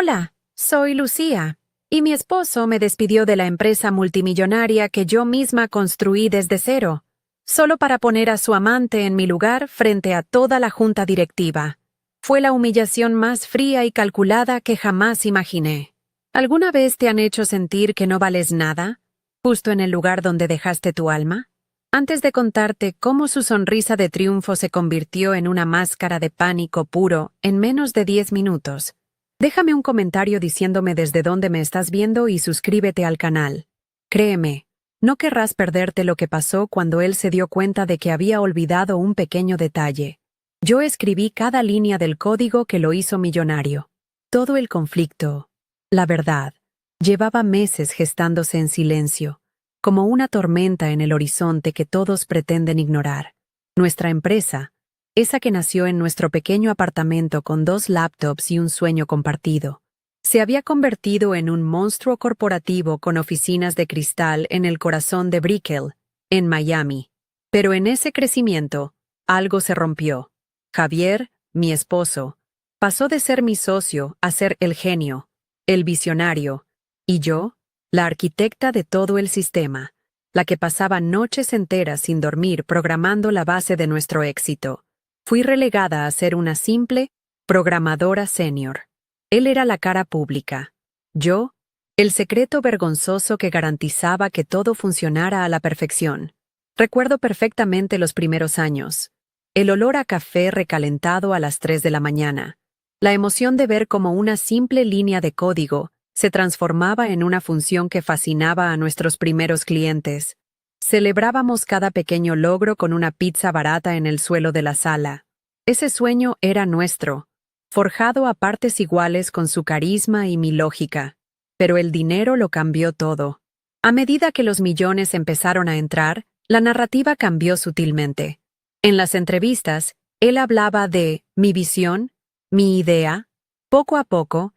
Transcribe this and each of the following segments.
Hola, soy Lucía, y mi esposo me despidió de la empresa multimillonaria que yo misma construí desde cero, solo para poner a su amante en mi lugar frente a toda la junta directiva. Fue la humillación más fría y calculada que jamás imaginé. ¿Alguna vez te han hecho sentir que no vales nada, justo en el lugar donde dejaste tu alma? Antes de contarte cómo su sonrisa de triunfo se convirtió en una máscara de pánico puro en menos de 10 minutos, déjame un comentario diciéndome desde dónde me estás viendo y suscríbete al canal. Créeme, no querrás perderte lo que pasó cuando él se dio cuenta de que había olvidado un pequeño detalle. Yo escribí cada línea del código que lo hizo millonario. Todo el conflicto, la verdad, llevaba meses gestándose en silencio, como una tormenta en el horizonte que todos pretenden ignorar. Nuestra empresa, esa que nació en nuestro pequeño apartamento con 2 laptops y un sueño compartido, se había convertido en un monstruo corporativo con oficinas de cristal en el corazón de Brickell, en Miami. Pero en ese crecimiento, algo se rompió. Javier, mi esposo, pasó de ser mi socio a ser el genio, el visionario, y yo, la arquitecta de todo el sistema, la que pasaba noches enteras sin dormir programando la base de nuestro éxito. Fui relegada a ser una simple programadora senior. Él era la cara pública. Yo, el secreto vergonzoso que garantizaba que todo funcionara a la perfección. Recuerdo perfectamente los primeros años. El olor a café recalentado a las 3 de la mañana. La emoción de ver cómo una simple línea de código se transformaba en una función que fascinaba a nuestros primeros clientes. Celebrábamos cada pequeño logro con una pizza barata en el suelo de la sala. Ese sueño era nuestro, forjado a partes iguales con su carisma y mi lógica. Pero el dinero lo cambió todo. A medida que los millones empezaron a entrar, la narrativa cambió sutilmente. En las entrevistas, él hablaba de mi visión, mi idea. Poco a poco,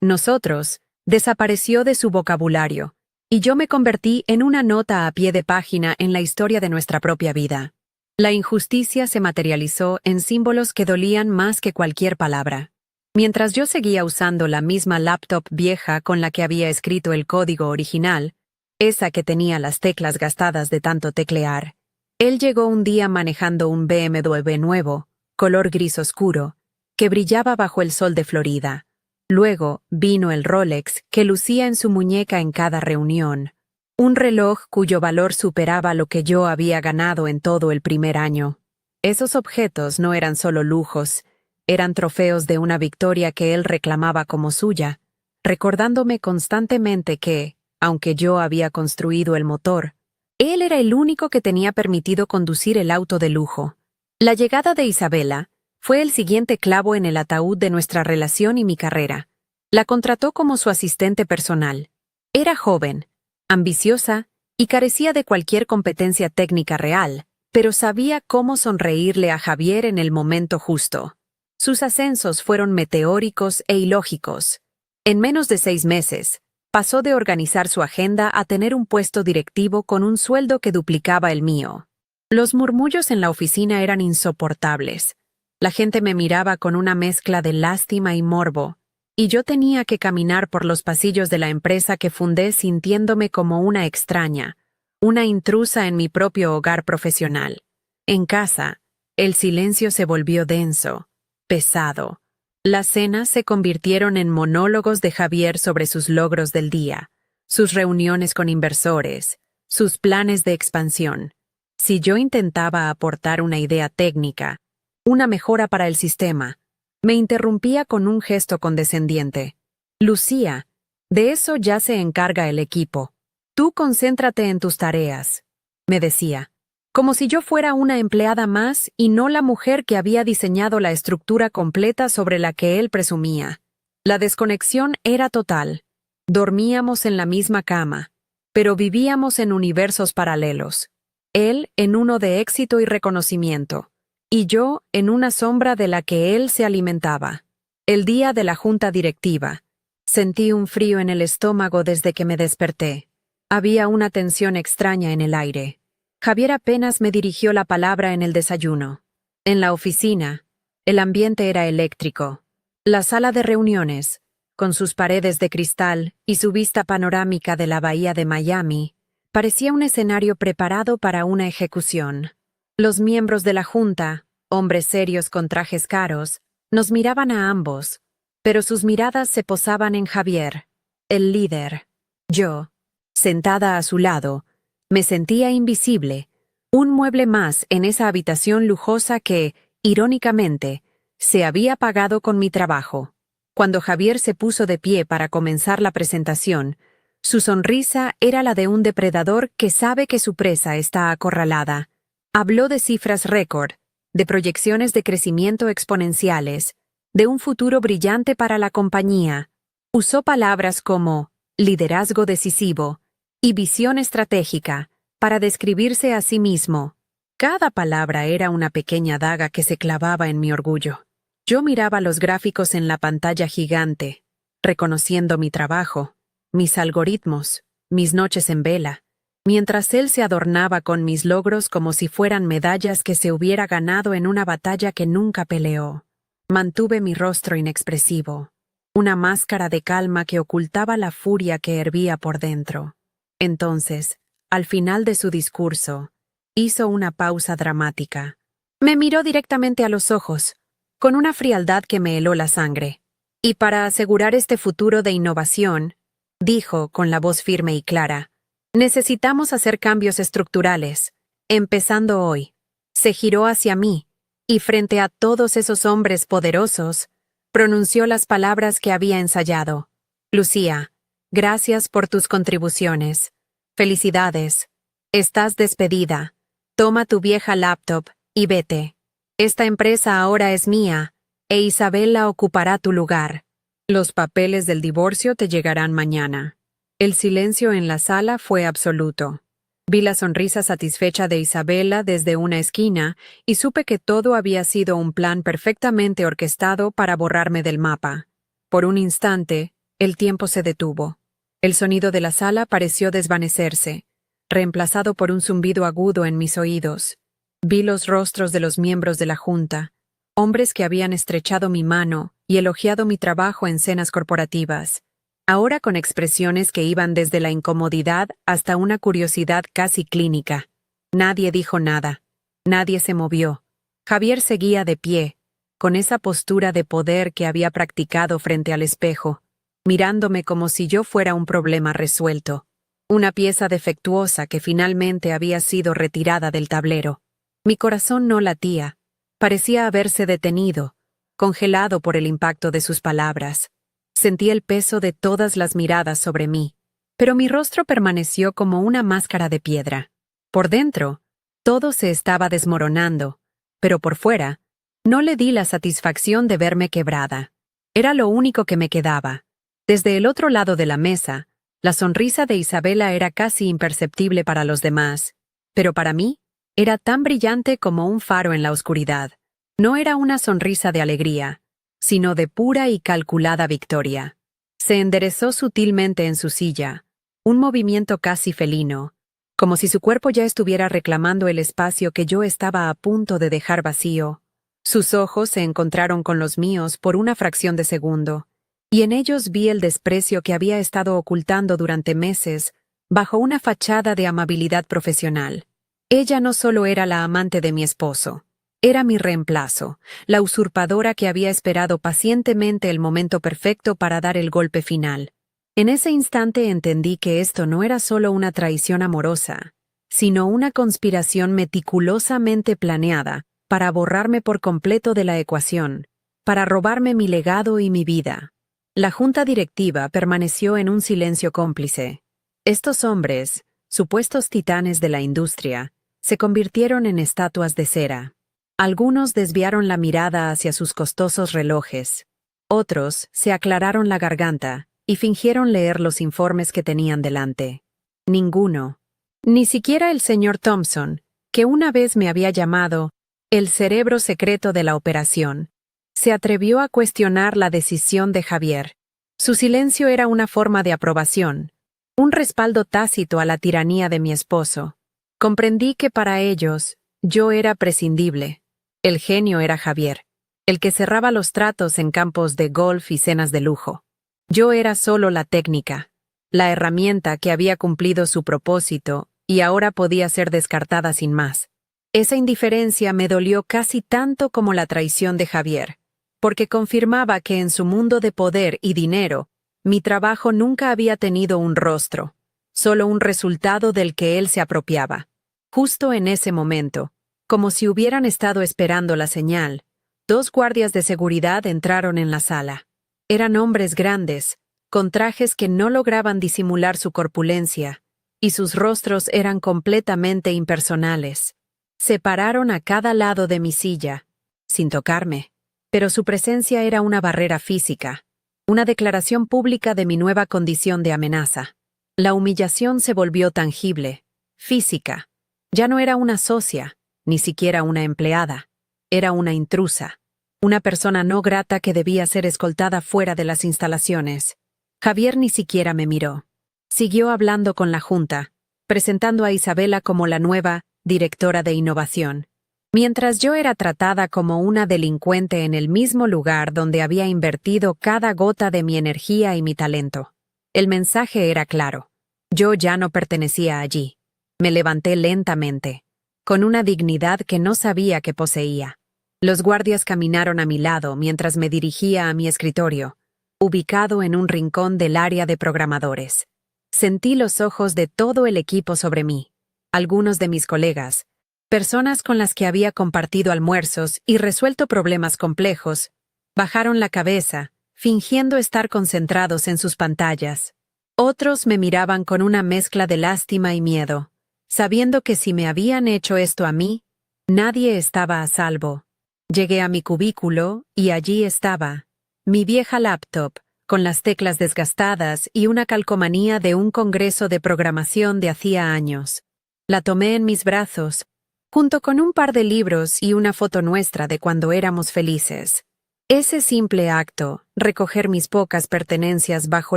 nosotros, desapareció de su vocabulario, y yo me convertí en una nota a pie de página en la historia de nuestra propia vida. La injusticia se materializó en símbolos que dolían más que cualquier palabra. Mientras yo seguía usando la misma laptop vieja con la que había escrito el código original, esa que tenía las teclas gastadas de tanto teclear, él llegó un día manejando un BMW nuevo, color gris oscuro, que brillaba bajo el sol de Florida. Luego vino el Rolex que lucía en su muñeca en cada reunión, un reloj cuyo valor superaba lo que yo había ganado en todo el primer año. Esos objetos no eran solo lujos, eran trofeos de una victoria que él reclamaba como suya, recordándome constantemente que, aunque yo había construido el motor, él era el único que tenía permitido conducir el auto de lujo. La llegada de Isabela fue el siguiente clavo en el ataúd de nuestra relación y mi carrera. La contrató como su asistente personal. Era joven, ambiciosa y carecía de cualquier competencia técnica real, pero sabía cómo sonreírle a Javier en el momento justo. Sus ascensos fueron meteóricos e ilógicos. En menos de 6 meses, pasó de organizar su agenda a tener un puesto directivo con un sueldo que duplicaba el mío. Los murmullos en la oficina eran insoportables. La gente me miraba con una mezcla de lástima y morbo, y yo tenía que caminar por los pasillos de la empresa que fundé sintiéndome como una extraña, una intrusa en mi propio hogar profesional. En casa, el silencio se volvió denso, pesado. Las cenas se convirtieron en monólogos de Javier sobre sus logros del día, sus reuniones con inversores, sus planes de expansión. Si yo intentaba aportar una idea técnica, una mejora para el sistema, me interrumpía con un gesto condescendiente. Lucía, de eso ya se encarga el equipo. Tú concéntrate en tus tareas, me decía, como si yo fuera una empleada más y no la mujer que había diseñado la estructura completa sobre la que él presumía. La desconexión era total. Dormíamos en la misma cama, pero vivíamos en universos paralelos. Él en uno de éxito y reconocimiento, y yo en una sombra de la que él se alimentaba. El día de la junta directiva, sentí un frío en el estómago desde que me desperté. Había una tensión extraña en el aire. Javier apenas me dirigió la palabra en el desayuno. En la oficina, el ambiente era eléctrico. La sala de reuniones, con sus paredes de cristal y su vista panorámica de la bahía de Miami, parecía un escenario preparado para una ejecución. Los miembros de la junta, hombres serios con trajes caros, nos miraban a ambos, pero sus miradas se posaban en Javier, el líder. Yo, sentada a su lado, me sentía invisible, un mueble más en esa habitación lujosa que, irónicamente, se había pagado con mi trabajo. Cuando Javier se puso de pie para comenzar la presentación, su sonrisa era la de un depredador que sabe que su presa está acorralada. Habló de cifras récord, de proyecciones de crecimiento exponenciales, de un futuro brillante para la compañía. Usó palabras como liderazgo decisivo y visión estratégica para describirse a sí mismo. Cada palabra era una pequeña daga que se clavaba en mi orgullo. Yo miraba los gráficos en la pantalla gigante, reconociendo mi trabajo, mis algoritmos, mis noches en vela, mientras él se adornaba con mis logros como si fueran medallas que se hubiera ganado en una batalla que nunca peleó. Mantuve mi rostro inexpresivo, una máscara de calma que ocultaba la furia que hervía por dentro. Entonces, al final de su discurso, hizo una pausa dramática. Me miró directamente a los ojos, con una frialdad que me heló la sangre. Y para asegurar este futuro de innovación, dijo con la voz firme y clara, necesitamos hacer cambios estructurales, empezando hoy. Se giró hacia mí, y frente a todos esos hombres poderosos, pronunció las palabras que había ensayado. Lucía, gracias por tus contribuciones. Felicidades. Estás despedida. Toma tu vieja laptop y vete. Esta empresa ahora es mía, e Isabela ocupará tu lugar. Los papeles del divorcio te llegarán mañana. El silencio en la sala fue absoluto. Vi la sonrisa satisfecha de Isabela desde una esquina y supe que todo había sido un plan perfectamente orquestado para borrarme del mapa. Por un instante, el tiempo se detuvo. El sonido de la sala pareció desvanecerse, reemplazado por un zumbido agudo en mis oídos. Vi los rostros de los miembros de la junta, hombres que habían estrechado mi mano y elogiado mi trabajo en cenas corporativas, ahora con expresiones que iban desde la incomodidad hasta una curiosidad casi clínica. Nadie dijo nada. Nadie se movió. Javier seguía de pie, con esa postura de poder que había practicado frente al espejo, mirándome como si yo fuera un problema resuelto, una pieza defectuosa que finalmente había sido retirada del tablero. Mi corazón no latía, parecía haberse detenido, congelado por el impacto de sus palabras. Sentí el peso de todas las miradas sobre mí, pero mi rostro permaneció como una máscara de piedra. Por dentro, todo se estaba desmoronando, pero por fuera, no le di la satisfacción de verme quebrada. Era lo único que me quedaba. Desde el otro lado de la mesa, la sonrisa de Isabela era casi imperceptible para los demás, pero para mí, era tan brillante como un faro en la oscuridad. No era una sonrisa de alegría, sino de pura y calculada victoria. Se enderezó sutilmente en su silla, un movimiento casi felino, como si su cuerpo ya estuviera reclamando el espacio que yo estaba a punto de dejar vacío. Sus ojos se encontraron con los míos por una fracción de segundo, y en ellos vi el desprecio que había estado ocultando durante meses bajo una fachada de amabilidad profesional. Ella no solo era la amante de mi esposo, era mi reemplazo, la usurpadora que había esperado pacientemente el momento perfecto para dar el golpe final. En ese instante entendí que esto no era solo una traición amorosa, sino una conspiración meticulosamente planeada para borrarme por completo de la ecuación, para robarme mi legado y mi vida. La junta directiva permaneció en un silencio cómplice. Estos hombres, supuestos titanes de la industria, se convirtieron en estatuas de cera. Algunos desviaron la mirada hacia sus costosos relojes. Otros se aclararon la garganta y fingieron leer los informes que tenían delante. Ninguno, ni siquiera el señor Thompson, que una vez me había llamado el cerebro secreto de la operación, se atrevió a cuestionar la decisión de Javier. Su silencio era una forma de aprobación, un respaldo tácito a la tiranía de mi esposo. Comprendí que para ellos, yo era prescindible. El genio era Javier, el que cerraba los tratos en campos de golf y cenas de lujo. Yo era solo la técnica, la herramienta que había cumplido su propósito y ahora podía ser descartada sin más. Esa indiferencia me dolió casi tanto como la traición de Javier, porque confirmaba que en su mundo de poder y dinero, mi trabajo nunca había tenido un rostro, solo un resultado del que él se apropiaba. Justo en ese momento, como si hubieran estado esperando la señal, 2 guardias de seguridad entraron en la sala. Eran hombres grandes, con trajes que no lograban disimular su corpulencia, y sus rostros eran completamente impersonales. Se pararon a cada lado de mi silla, sin tocarme, pero su presencia era una barrera física, una declaración pública de mi nueva condición de amenaza. La humillación se volvió tangible, física. Ya no era una socia, ni siquiera una empleada. Era una intrusa, una persona no grata que debía ser escoltada fuera de las instalaciones. Javier ni siquiera me miró. Siguió hablando con la junta, presentando a Isabela como la nueva directora de innovación, mientras yo era tratada como una delincuente en el mismo lugar donde había invertido cada gota de mi energía y mi talento. El mensaje era claro. Yo ya no pertenecía allí. Me levanté lentamente, con una dignidad que no sabía que poseía. Los guardias caminaron a mi lado mientras me dirigía a mi escritorio, ubicado en un rincón del área de programadores. Sentí los ojos de todo el equipo sobre mí, algunos de mis colegas, personas con las que había compartido almuerzos y resuelto problemas complejos, bajaron la cabeza, fingiendo estar concentrados en sus pantallas. Otros me miraban con una mezcla de lástima y miedo, sabiendo que si me habían hecho esto a mí, nadie estaba a salvo. Llegué a mi cubículo y allí estaba, mi vieja laptop, con las teclas desgastadas y una calcomanía de un congreso de programación de hacía años. La tomé en mis brazos, junto con un par de libros y una foto nuestra de cuando éramos felices. Ese simple acto, recoger mis pocas pertenencias bajo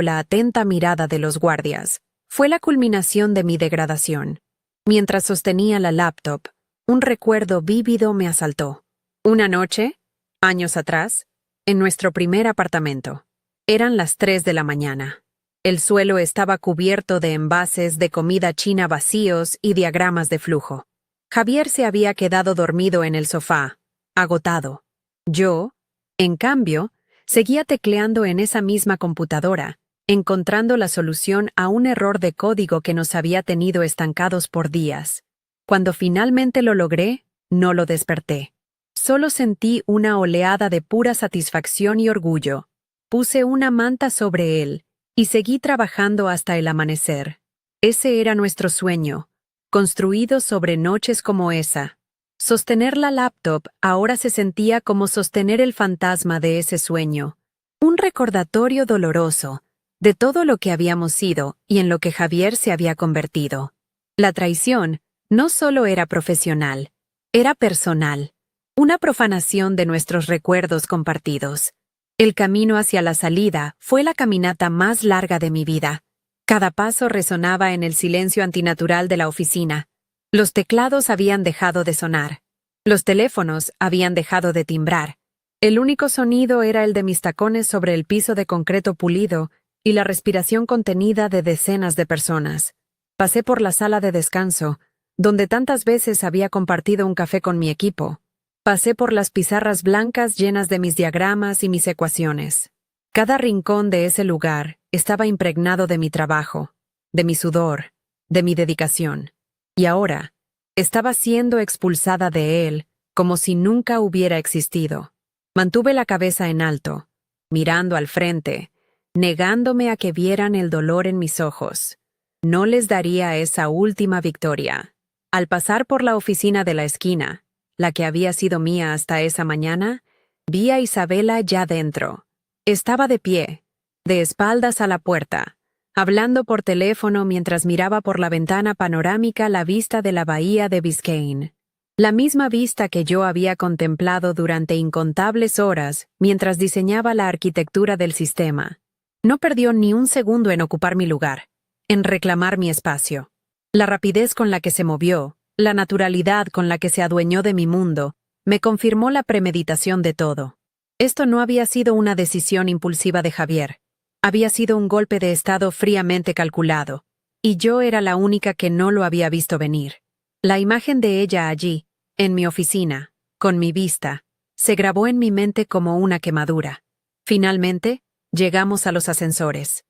la atenta mirada de los guardias, fue la culminación de mi degradación. Mientras sostenía la laptop, un recuerdo vívido me asaltó. Una noche, años atrás, en nuestro primer apartamento. Eran las 3 de la mañana. El suelo estaba cubierto de envases de comida china vacíos y diagramas de flujo. Javier se había quedado dormido en el sofá, agotado. Yo, en cambio, seguía tecleando en esa misma computadora, encontrando la solución a un error de código que nos había tenido estancados por días. Cuando finalmente lo logré, no lo desperté. Solo sentí una oleada de pura satisfacción y orgullo. Puse una manta sobre él y seguí trabajando hasta el amanecer. Ese era nuestro sueño, construido sobre noches como esa. Sostener la laptop ahora se sentía como sostener el fantasma de ese sueño, un recordatorio doloroso de todo lo que habíamos sido y en lo que Javier se había convertido. La traición no solo era profesional, era personal, una profanación de nuestros recuerdos compartidos. El camino hacia la salida fue la caminata más larga de mi vida. Cada paso resonaba en el silencio antinatural de la oficina. Los teclados habían dejado de sonar. Los teléfonos habían dejado de timbrar. El único sonido era el de mis tacones sobre el piso de concreto pulido y la respiración contenida de decenas de personas. Pasé por la sala de descanso, donde tantas veces había compartido un café con mi equipo. Pasé por las pizarras blancas llenas de mis diagramas y mis ecuaciones. Cada rincón de ese lugar estaba impregnado de mi trabajo, de mi sudor, de mi dedicación. Y ahora, estaba siendo expulsada de él como si nunca hubiera existido. Mantuve la cabeza en alto, mirando al frente, negándome a que vieran el dolor en mis ojos. No les daría esa última victoria. Al pasar por la oficina de la esquina, la que había sido mía hasta esa mañana, vi a Isabela ya dentro. Estaba de pie, de espaldas a la puerta, hablando por teléfono mientras miraba por la ventana panorámica la vista de la bahía de Biscayne. La misma vista que yo había contemplado durante incontables horas mientras diseñaba la arquitectura del sistema. No perdió ni un segundo en ocupar mi lugar, en reclamar mi espacio. La rapidez con la que se movió, la naturalidad con la que se adueñó de mi mundo, me confirmó la premeditación de todo. Esto no había sido una decisión impulsiva de Javier. Había sido un golpe de estado fríamente calculado, y yo era la única que no lo había visto venir. La imagen de ella allí, en mi oficina, con mi vista, se grabó en mi mente como una quemadura. Finalmente, llegamos a los ascensores.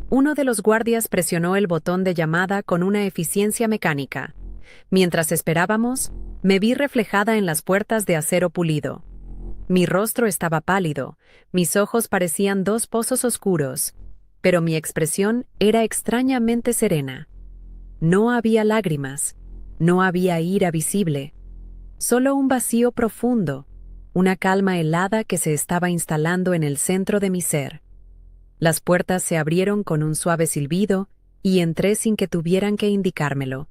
Uno de los guardias presionó el botón de llamada con una eficiencia mecánica. Mientras esperábamos, me vi reflejada en las puertas de acero pulido. Mi rostro estaba pálido, mis ojos parecían dos pozos oscuros, pero mi expresión era extrañamente serena. No había lágrimas, no había ira visible, solo un vacío profundo, una calma helada que se estaba instalando en el centro de mi ser. Las puertas se abrieron con un suave silbido y entré sin que tuvieran que indicármelo.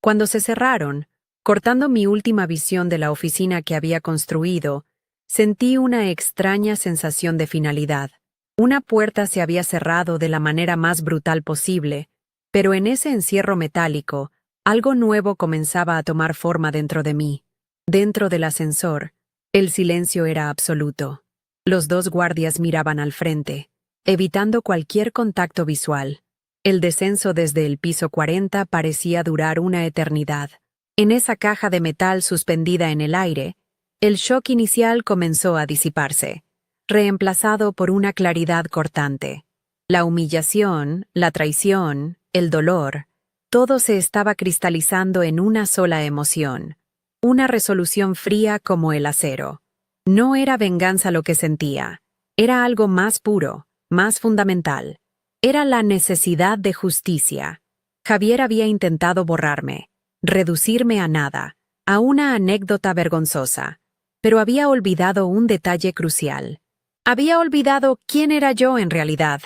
Cuando se cerraron, cortando mi última visión de la oficina que había construido, sentí una extraña sensación de finalidad. Una puerta se había cerrado de la manera más brutal posible, pero en ese encierro metálico, algo nuevo comenzaba a tomar forma dentro de mí. Dentro del ascensor, el silencio era absoluto. Los dos guardias miraban al frente, evitando cualquier contacto visual. El descenso desde el piso 40 parecía durar una eternidad. En esa caja de metal suspendida en el aire, el shock inicial comenzó a disiparse, reemplazado por una claridad cortante. La humillación, la traición, el dolor, todo se estaba cristalizando en una sola emoción, una resolución fría como el acero. No era venganza lo que sentía, era algo más puro, más fundamental. Era la necesidad de justicia. Javier había intentado borrarme, reducirme a nada, a una anécdota vergonzosa, pero había olvidado un detalle crucial. Había olvidado quién era yo en realidad.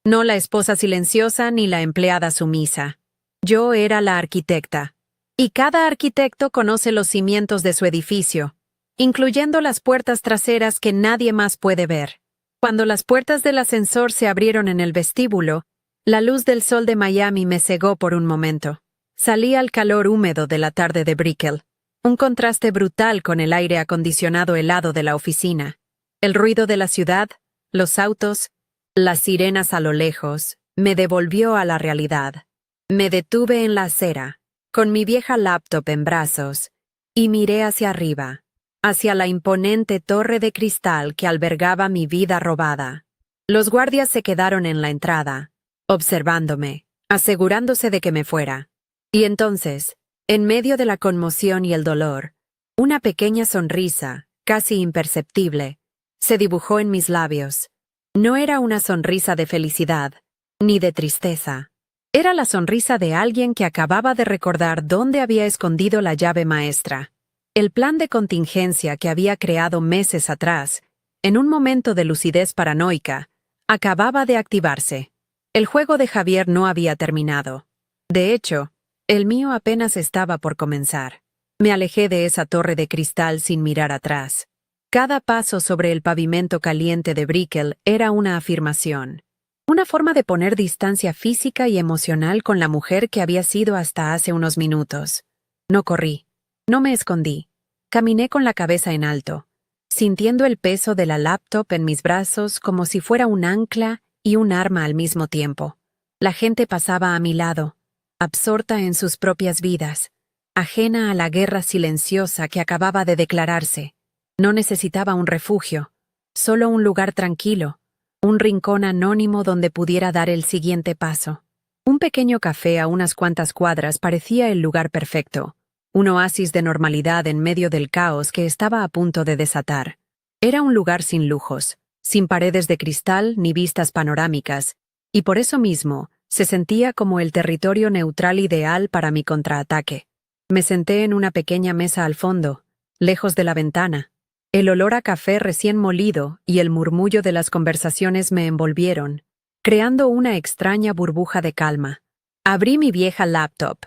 No la esposa silenciosa ni la empleada sumisa. Yo era la arquitecta. Y cada arquitecto conoce los cimientos de su edificio, incluyendo las puertas traseras que nadie más puede ver. Cuando las puertas del ascensor se abrieron en el vestíbulo, la luz del sol de Miami me cegó por un momento. Salí al calor húmedo de la tarde de Brickell, un contraste brutal con el aire acondicionado helado de la oficina. El ruido de la ciudad, los autos, las sirenas a lo lejos, me devolvió a la realidad. Me detuve en la acera, con mi vieja laptop en brazos, y miré hacia arriba, hacia la imponente torre de cristal que albergaba mi vida robada. Los guardias se quedaron en la entrada, observándome, asegurándose de que me fuera. Y entonces, en medio de la conmoción y el dolor, una pequeña sonrisa, casi imperceptible, se dibujó en mis labios. No era una sonrisa de felicidad, ni de tristeza. Era la sonrisa de alguien que acababa de recordar dónde había escondido la llave maestra. El plan de contingencia que había creado meses atrás, en un momento de lucidez paranoica, acababa de activarse. El juego de Javier no había terminado. De hecho, el mío apenas estaba por comenzar. Me alejé de esa torre de cristal sin mirar atrás. Cada paso sobre el pavimento caliente de Brickell era una afirmación. Una forma de poner distancia física y emocional con la mujer que había sido hasta hace unos minutos. No corrí. No me escondí. Caminé con la cabeza en alto, sintiendo el peso de la laptop en mis brazos como si fuera un ancla y un arma al mismo tiempo. La gente pasaba a mi lado, absorta en sus propias vidas, ajena a la guerra silenciosa que acababa de declararse. No necesitaba un refugio, solo un lugar tranquilo, un rincón anónimo donde pudiera dar el siguiente paso. Un pequeño café a unas cuantas cuadras parecía el lugar perfecto. Un oasis de normalidad en medio del caos que estaba a punto de desatar. Era un lugar sin lujos, sin paredes de cristal ni vistas panorámicas, y por eso mismo se sentía como el territorio neutral ideal para mi contraataque. Me senté en una pequeña mesa al fondo, lejos de la ventana. El olor a café recién molido y el murmullo de las conversaciones me envolvieron, creando una extraña burbuja de calma. Abrí mi vieja laptop.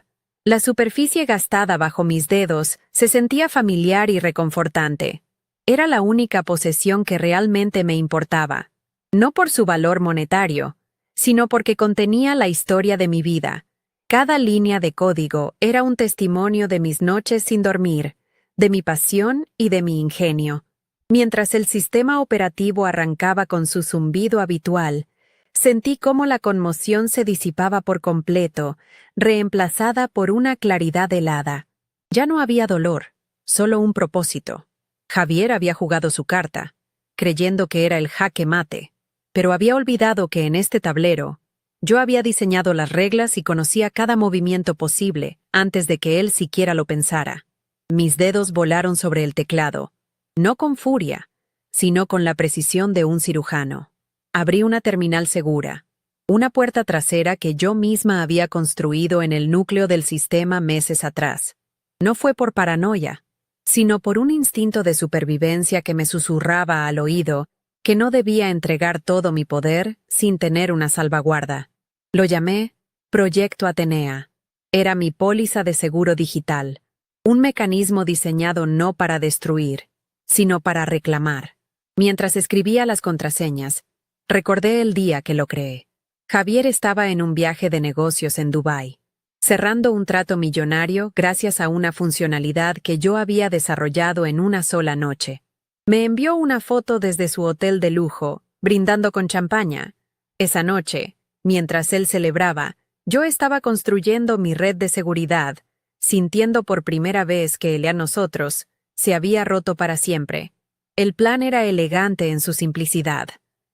La superficie gastada bajo mis dedos se sentía familiar y reconfortante. Era la única posesión que realmente me importaba, no por su valor monetario, sino porque contenía la historia de mi vida. Cada línea de código era un testimonio de mis noches sin dormir, de mi pasión y de mi ingenio. Mientras el sistema operativo arrancaba con su zumbido habitual, Sentí cómo la conmoción se disipaba por completo, reemplazada por una claridad helada. Ya no había dolor, solo un propósito. Javier había jugado su carta, creyendo que era el jaque mate, pero había olvidado que en este tablero yo había diseñado las reglas y conocía cada movimiento posible antes de que él siquiera lo pensara. Mis dedos volaron sobre el teclado, no con furia, sino con la precisión de un cirujano. Abrí una terminal segura, una puerta trasera que yo misma había construido en el núcleo del sistema meses atrás. No fue por paranoia, sino por un instinto de supervivencia que me susurraba al oído que no debía entregar todo mi poder sin tener una salvaguarda. Lo llamé Proyecto Atenea. Era mi póliza de seguro digital, un mecanismo diseñado no para destruir, sino para reclamar. Mientras escribía las contraseñas, recordé el día que lo creé. Javier estaba en un viaje de negocios en Dubái, cerrando un trato millonario gracias a una funcionalidad que yo había desarrollado en una sola noche. Me envió una foto desde su hotel de lujo, brindando con champaña. Esa noche, mientras él celebraba, yo estaba construyendo mi red de seguridad, sintiendo por primera vez que el a nosotros se había roto para siempre. El plan era elegante en su simplicidad.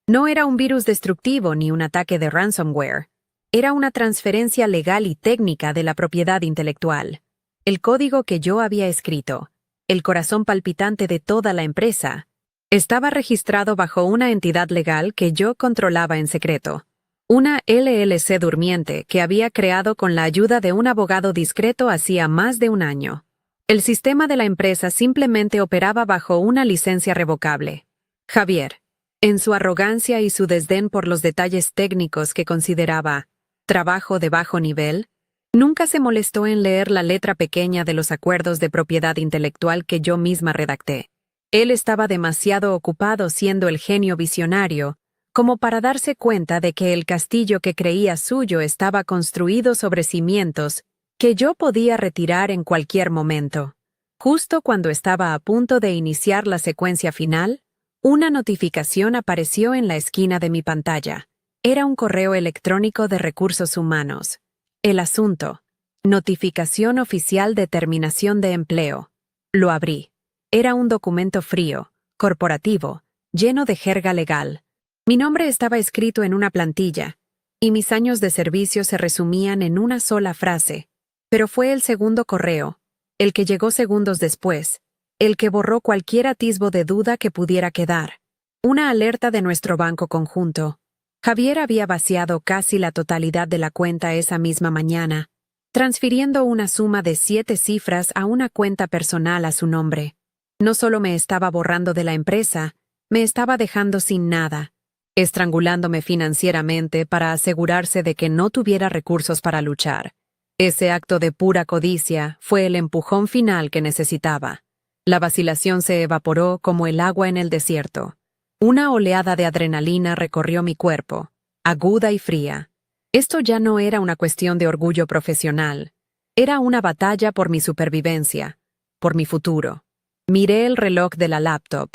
No era un virus destructivo ni un ataque de ransomware. Era una transferencia legal y técnica de la propiedad intelectual. El código que yo había escrito, el corazón palpitante de toda la empresa, estaba registrado bajo una entidad legal que yo controlaba en secreto. Una LLC durmiente que había creado con la ayuda de un abogado discreto hacía más de un año. El sistema de la empresa simplemente operaba bajo una licencia revocable. Javier, en su arrogancia y su desdén por los detalles técnicos que consideraba trabajo de bajo nivel, nunca se molestó en leer la letra pequeña de los acuerdos de propiedad intelectual que yo misma redacté. Él estaba demasiado ocupado siendo el genio visionario como para darse cuenta de que el castillo que creía suyo estaba construido sobre cimientos que yo podía retirar en cualquier momento. Justo cuando estaba a punto de iniciar la secuencia final, una notificación apareció en la esquina de mi pantalla. Era un correo electrónico de Recursos Humanos. El asunto: notificación oficial de terminación de empleo. Lo abrí. Era un documento frío, corporativo, lleno de jerga legal. Mi nombre estaba escrito en una plantilla, y mis años de servicio se resumían en una sola frase. Pero fue el segundo correo, el que llegó segundos después, el que borró cualquier atisbo de duda que pudiera quedar. Una alerta de nuestro banco conjunto. Javier había vaciado casi la totalidad de la cuenta esa misma mañana, transfiriendo una suma de 7 cifras a una cuenta personal a su nombre. No solo me estaba borrando de la empresa, me estaba dejando sin nada, estrangulándome financieramente para asegurarse de que no tuviera recursos para luchar. Ese acto de pura codicia fue el empujón final que necesitaba. La vacilación se evaporó como el agua en el desierto. Una oleada de adrenalina recorrió mi cuerpo, aguda y fría. Esto ya no era una cuestión de orgullo profesional. Era una batalla por mi supervivencia, por mi futuro. Miré el reloj de la laptop.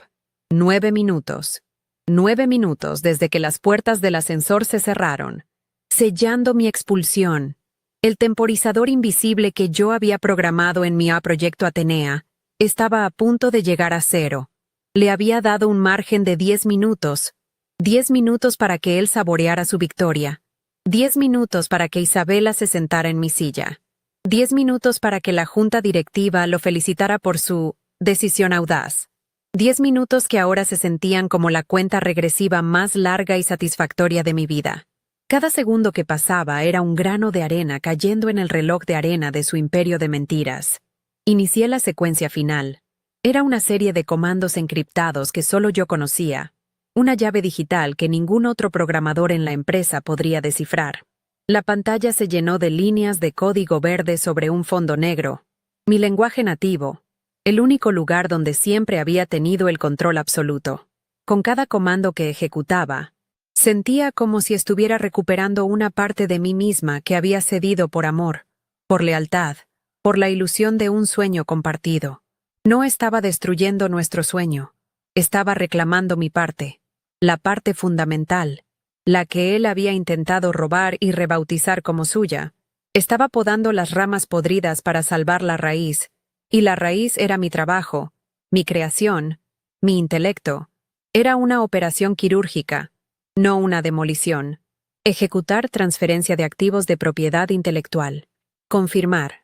9 minutos. 9 minutos desde que las puertas del ascensor se cerraron, sellando mi expulsión. El temporizador invisible que yo había programado en mi Proyecto Atenea estaba a punto de llegar a cero. Le había dado un margen de 10 minutos. 10 minutos para que él saboreara su victoria. 10 minutos para que Isabela se sentara en mi silla. 10 minutos para que la junta directiva lo felicitara por su decisión audaz. 10 minutos que ahora se sentían como la cuenta regresiva más larga y satisfactoria de mi vida. Cada segundo que pasaba era un grano de arena cayendo en el reloj de arena de su imperio de mentiras. Inicié la secuencia final. Era una serie de comandos encriptados que solo yo conocía, una llave digital que ningún otro programador en la empresa podría descifrar. La pantalla se llenó de líneas de código verde sobre un fondo negro. Mi lenguaje nativo, el único lugar donde siempre había tenido el control absoluto. Con cada comando que ejecutaba, sentía como si estuviera recuperando una parte de mí misma que había cedido por amor, por lealtad, por la ilusión de un sueño compartido. No estaba destruyendo nuestro sueño, estaba reclamando mi parte, la parte fundamental, la que él había intentado robar y rebautizar como suya. Estaba podando las ramas podridas para salvar la raíz, y la raíz era mi trabajo, mi creación, mi intelecto. Era una operación quirúrgica, no una demolición. Ejecutar transferencia de activos de propiedad intelectual. Confirmar.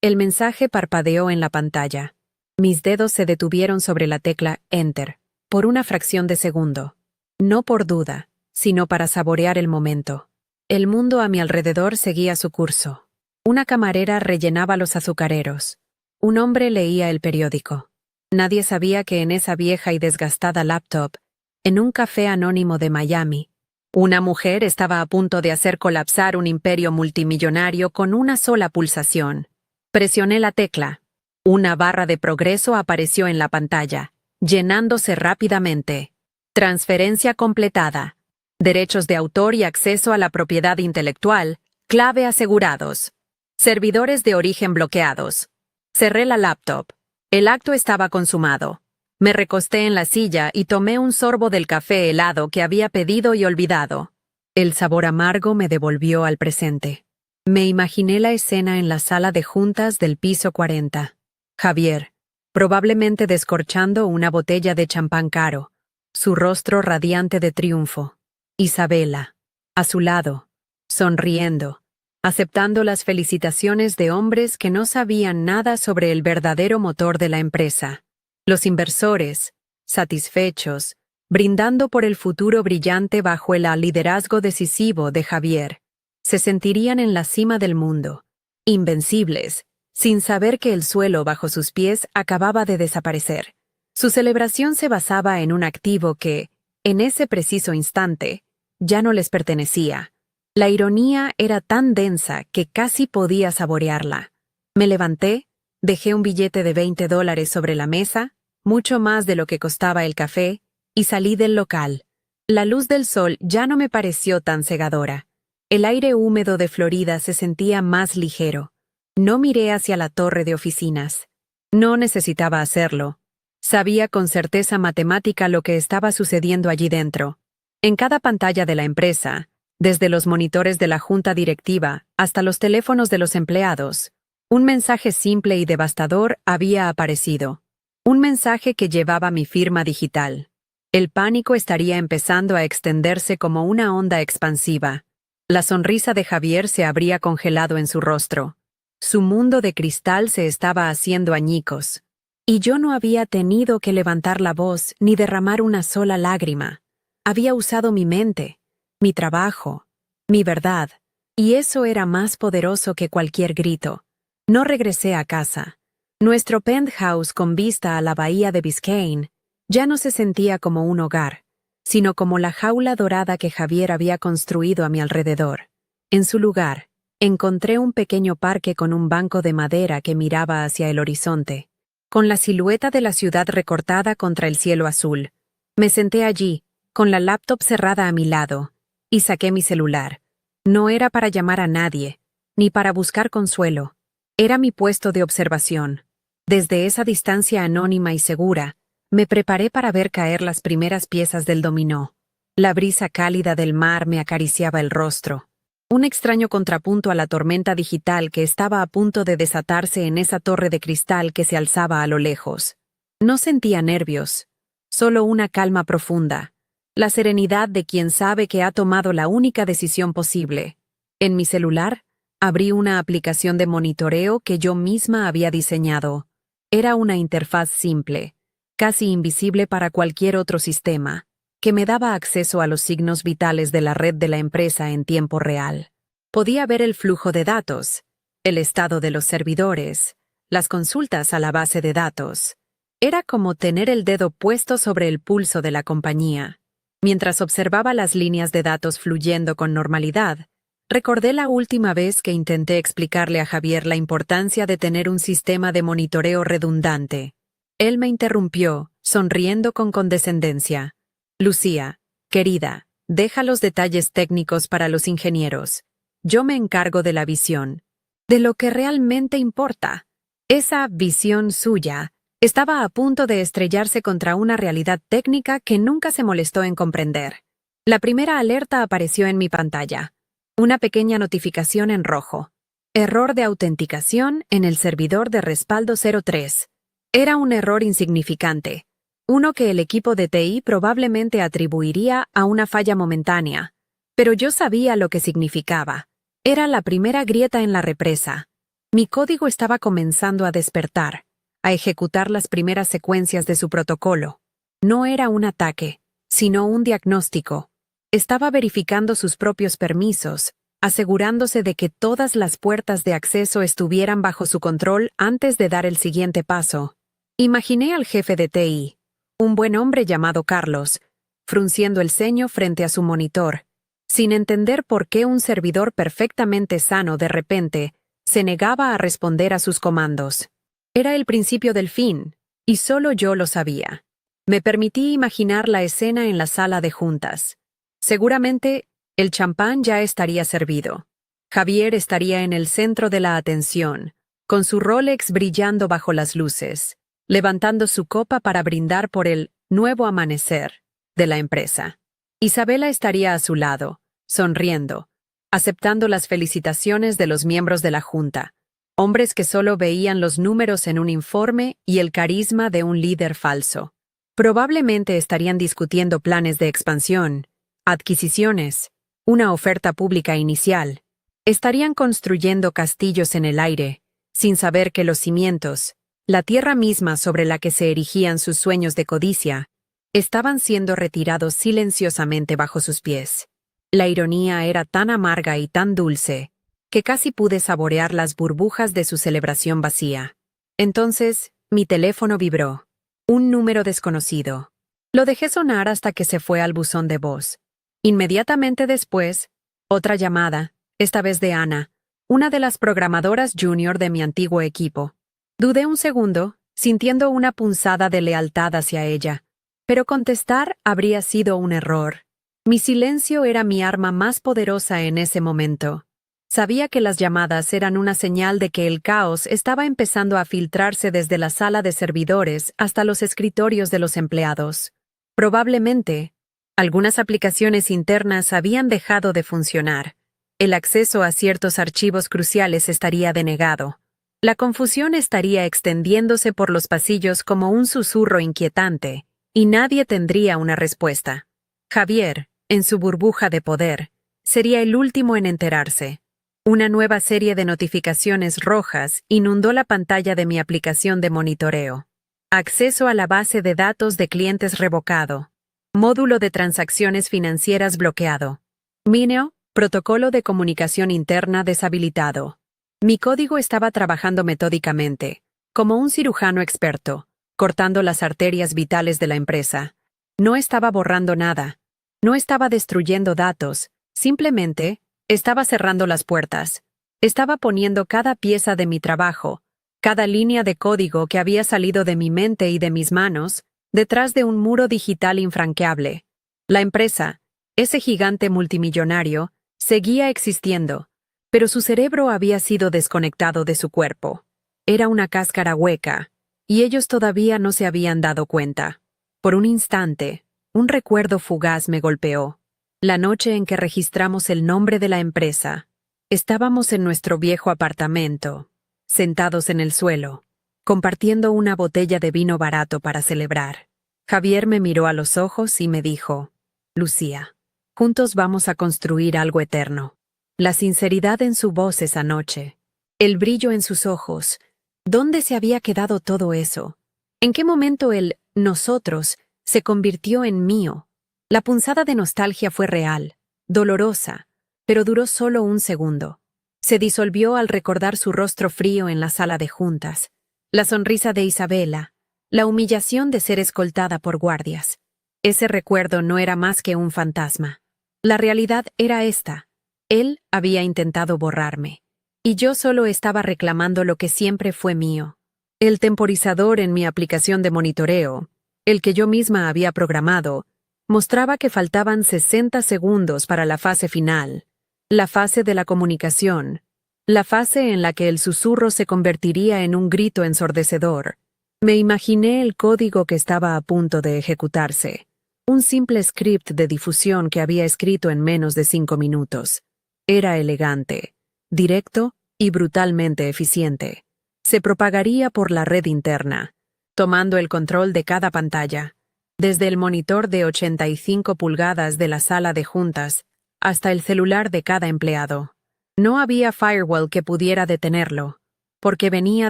El mensaje parpadeó en la pantalla. Mis dedos se detuvieron sobre la tecla Enter, por una fracción de segundo. No por duda, sino para saborear el momento. El mundo a mi alrededor seguía su curso. Una camarera rellenaba los azucareros. Un hombre leía el periódico. Nadie sabía que en esa vieja y desgastada laptop, en un café anónimo de Miami, una mujer estaba a punto de hacer colapsar un imperio multimillonario con una sola pulsación. Presioné la tecla. Una barra de progreso apareció en la pantalla, llenándose rápidamente. Transferencia completada. Derechos de autor y acceso a la propiedad intelectual, clave asegurados. Servidores de origen bloqueados. Cerré la laptop. El acto estaba consumado. Me recosté en la silla y tomé un sorbo del café helado que había pedido y olvidado. El sabor amargo me devolvió al presente. Me imaginé la escena en la sala de juntas del piso 40. Javier, probablemente descorchando una botella de champán caro, su rostro radiante de triunfo. Isabela, a su lado, sonriendo, aceptando las felicitaciones de hombres que no sabían nada sobre el verdadero motor de la empresa. Los inversores, satisfechos, brindando por el futuro brillante bajo el liderazgo decisivo de Javier, se sentirían en la cima del mundo, invencibles, sin saber que el suelo bajo sus pies acababa de desaparecer. Su celebración se basaba en un activo que, en ese preciso instante, ya no les pertenecía. La ironía era tan densa que casi podía saborearla. Me levanté, dejé un billete de $20 sobre la mesa, mucho más de lo que costaba el café, y salí del local. La luz del sol ya no me pareció tan cegadora. El aire húmedo de Florida se sentía más ligero. No miré hacia la torre de oficinas. No necesitaba hacerlo. Sabía con certeza matemática lo que estaba sucediendo allí dentro. En cada pantalla de la empresa, desde los monitores de la junta directiva hasta los teléfonos de los empleados, un mensaje simple y devastador había aparecido. Un mensaje que llevaba mi firma digital. El pánico estaría empezando a extenderse como una onda expansiva. La sonrisa de Javier se habría congelado en su rostro. Su mundo de cristal se estaba haciendo añicos. Y yo no había tenido que levantar la voz ni derramar una sola lágrima. Había usado mi mente, mi trabajo, mi verdad, y eso era más poderoso que cualquier grito. No regresé a casa. Nuestro penthouse con vista a la bahía de Biscayne ya no se sentía como un hogar, sino como la jaula dorada que Javier había construido a mi alrededor. En su lugar, encontré un pequeño parque con un banco de madera que miraba hacia el horizonte, con la silueta de la ciudad recortada contra el cielo azul. Me senté allí, con la laptop cerrada a mi lado, y saqué mi celular. No era para llamar a nadie, ni para buscar consuelo. Era mi puesto de observación. Desde esa distancia anónima y segura, me preparé para ver caer las primeras piezas del dominó. La brisa cálida del mar me acariciaba el rostro. Un extraño contrapunto a la tormenta digital que estaba a punto de desatarse en esa torre de cristal que se alzaba a lo lejos. No sentía nervios, solo una calma profunda, la serenidad de quien sabe que ha tomado la única decisión posible. En mi celular, abrí una aplicación de monitoreo que yo misma había diseñado. Era una interfaz simple, casi invisible para cualquier otro sistema, que me daba acceso a los signos vitales de la red de la empresa en tiempo real. Podía ver el flujo de datos, el estado de los servidores, las consultas a la base de datos. Era como tener el dedo puesto sobre el pulso de la compañía. Mientras observaba las líneas de datos fluyendo con normalidad, recordé la última vez que intenté explicarle a Javier la importancia de tener un sistema de monitoreo redundante. Él me interrumpió, sonriendo con condescendencia. Lucía, querida, deja los detalles técnicos para los ingenieros. Yo me encargo de la visión, de lo que realmente importa. Esa visión suya estaba a punto de estrellarse contra una realidad técnica que nunca se molestó en comprender. La primera alerta apareció en mi pantalla. Una pequeña notificación en rojo. Error de autenticación en el servidor de respaldo 03. Era un error insignificante, uno que el equipo de TI probablemente atribuiría a una falla momentánea, pero yo sabía lo que significaba. Era la primera grieta en la represa. Mi código estaba comenzando a despertar, a ejecutar las primeras secuencias de su protocolo. No era un ataque, sino un diagnóstico. Estaba verificando sus propios permisos, asegurándose de que todas las puertas de acceso estuvieran bajo su control antes de dar el siguiente paso. Imaginé al jefe de TI, un buen hombre llamado Carlos, frunciendo el ceño frente a su monitor, sin entender por qué un servidor perfectamente sano de repente se negaba a responder a sus comandos. Era el principio del fin, y solo yo lo sabía. Me permití imaginar la escena en la sala de juntas. Seguramente, el champán ya estaría servido. Javier estaría en el centro de la atención, con su Rolex brillando bajo las luces, levantando su copa para brindar por el nuevo amanecer de la empresa. Isabela estaría a su lado, sonriendo, aceptando las felicitaciones de los miembros de la junta, hombres que solo veían los números en un informe y el carisma de un líder falso. Probablemente estarían discutiendo planes de expansión, adquisiciones, una oferta pública inicial. Estarían construyendo castillos en el aire, sin saber que los cimientos, la tierra misma sobre la que se erigían sus sueños de codicia, estaban siendo retirados silenciosamente bajo sus pies. La ironía era tan amarga y tan dulce, que casi pude saborear las burbujas de su celebración vacía. Entonces, mi teléfono vibró. Un número desconocido. Lo dejé sonar hasta que se fue al buzón de voz. Inmediatamente después, otra llamada, esta vez de Ana, una de las programadoras junior de mi antiguo equipo. Dudé un segundo, sintiendo una punzada de lealtad hacia ella, pero contestar habría sido un error. Mi silencio era mi arma más poderosa en ese momento. Sabía que las llamadas eran una señal de que el caos estaba empezando a filtrarse desde la sala de servidores hasta los escritorios de los empleados. Probablemente, algunas aplicaciones internas habían dejado de funcionar. El acceso a ciertos archivos cruciales estaría denegado. La confusión estaría extendiéndose por los pasillos como un susurro inquietante, y nadie tendría una respuesta. Javier, en su burbuja de poder, sería el último en enterarse. Una nueva serie de notificaciones rojas inundó la pantalla de mi aplicación de monitoreo. Acceso a la base de datos de clientes revocado. Módulo de transacciones financieras bloqueado. MINEO, protocolo de comunicación interna deshabilitado. Mi código estaba trabajando metódicamente, como un cirujano experto, cortando las arterias vitales de la empresa. No estaba borrando nada. No estaba destruyendo datos. Simplemente, estaba cerrando las puertas. Estaba poniendo cada pieza de mi trabajo, cada línea de código que había salido de mi mente y de mis manos, detrás de un muro digital infranqueable. La empresa, ese gigante multimillonario, seguía existiendo, pero su cerebro había sido desconectado de su cuerpo. Era una cáscara hueca, y ellos todavía no se habían dado cuenta. Por un instante, un recuerdo fugaz me golpeó. La noche en que registramos el nombre de la empresa, estábamos en nuestro viejo apartamento, sentados en el suelo, compartiendo una botella de vino barato para celebrar. Javier me miró a los ojos y me dijo, «Lucía, juntos vamos a construir algo eterno». La sinceridad en su voz esa noche, el brillo en sus ojos. ¿Dónde se había quedado todo eso? ¿En qué momento el nosotros se convirtió en mío? La punzada de nostalgia fue real, dolorosa, pero duró solo un segundo. Se disolvió al recordar su rostro frío en la sala de juntas, la sonrisa de Isabela, la humillación de ser escoltada por guardias. Ese recuerdo no era más que un fantasma. La realidad era esta. Él había intentado borrarme, y yo solo estaba reclamando lo que siempre fue mío. El temporizador en mi aplicación de monitoreo, el que yo misma había programado, mostraba que faltaban 60 segundos para la fase final, la fase de la comunicación, la fase en la que el susurro se convertiría en un grito ensordecedor. Me imaginé el código que estaba a punto de ejecutarse. un simple script de difusión que había escrito en menos de 5 minutos. Era elegante, directo y brutalmente eficiente. Se propagaría por la red interna, tomando el control de cada pantalla, desde el monitor de 85 pulgadas de la sala de juntas hasta el celular de cada empleado. No había firewall que pudiera detenerlo, porque venía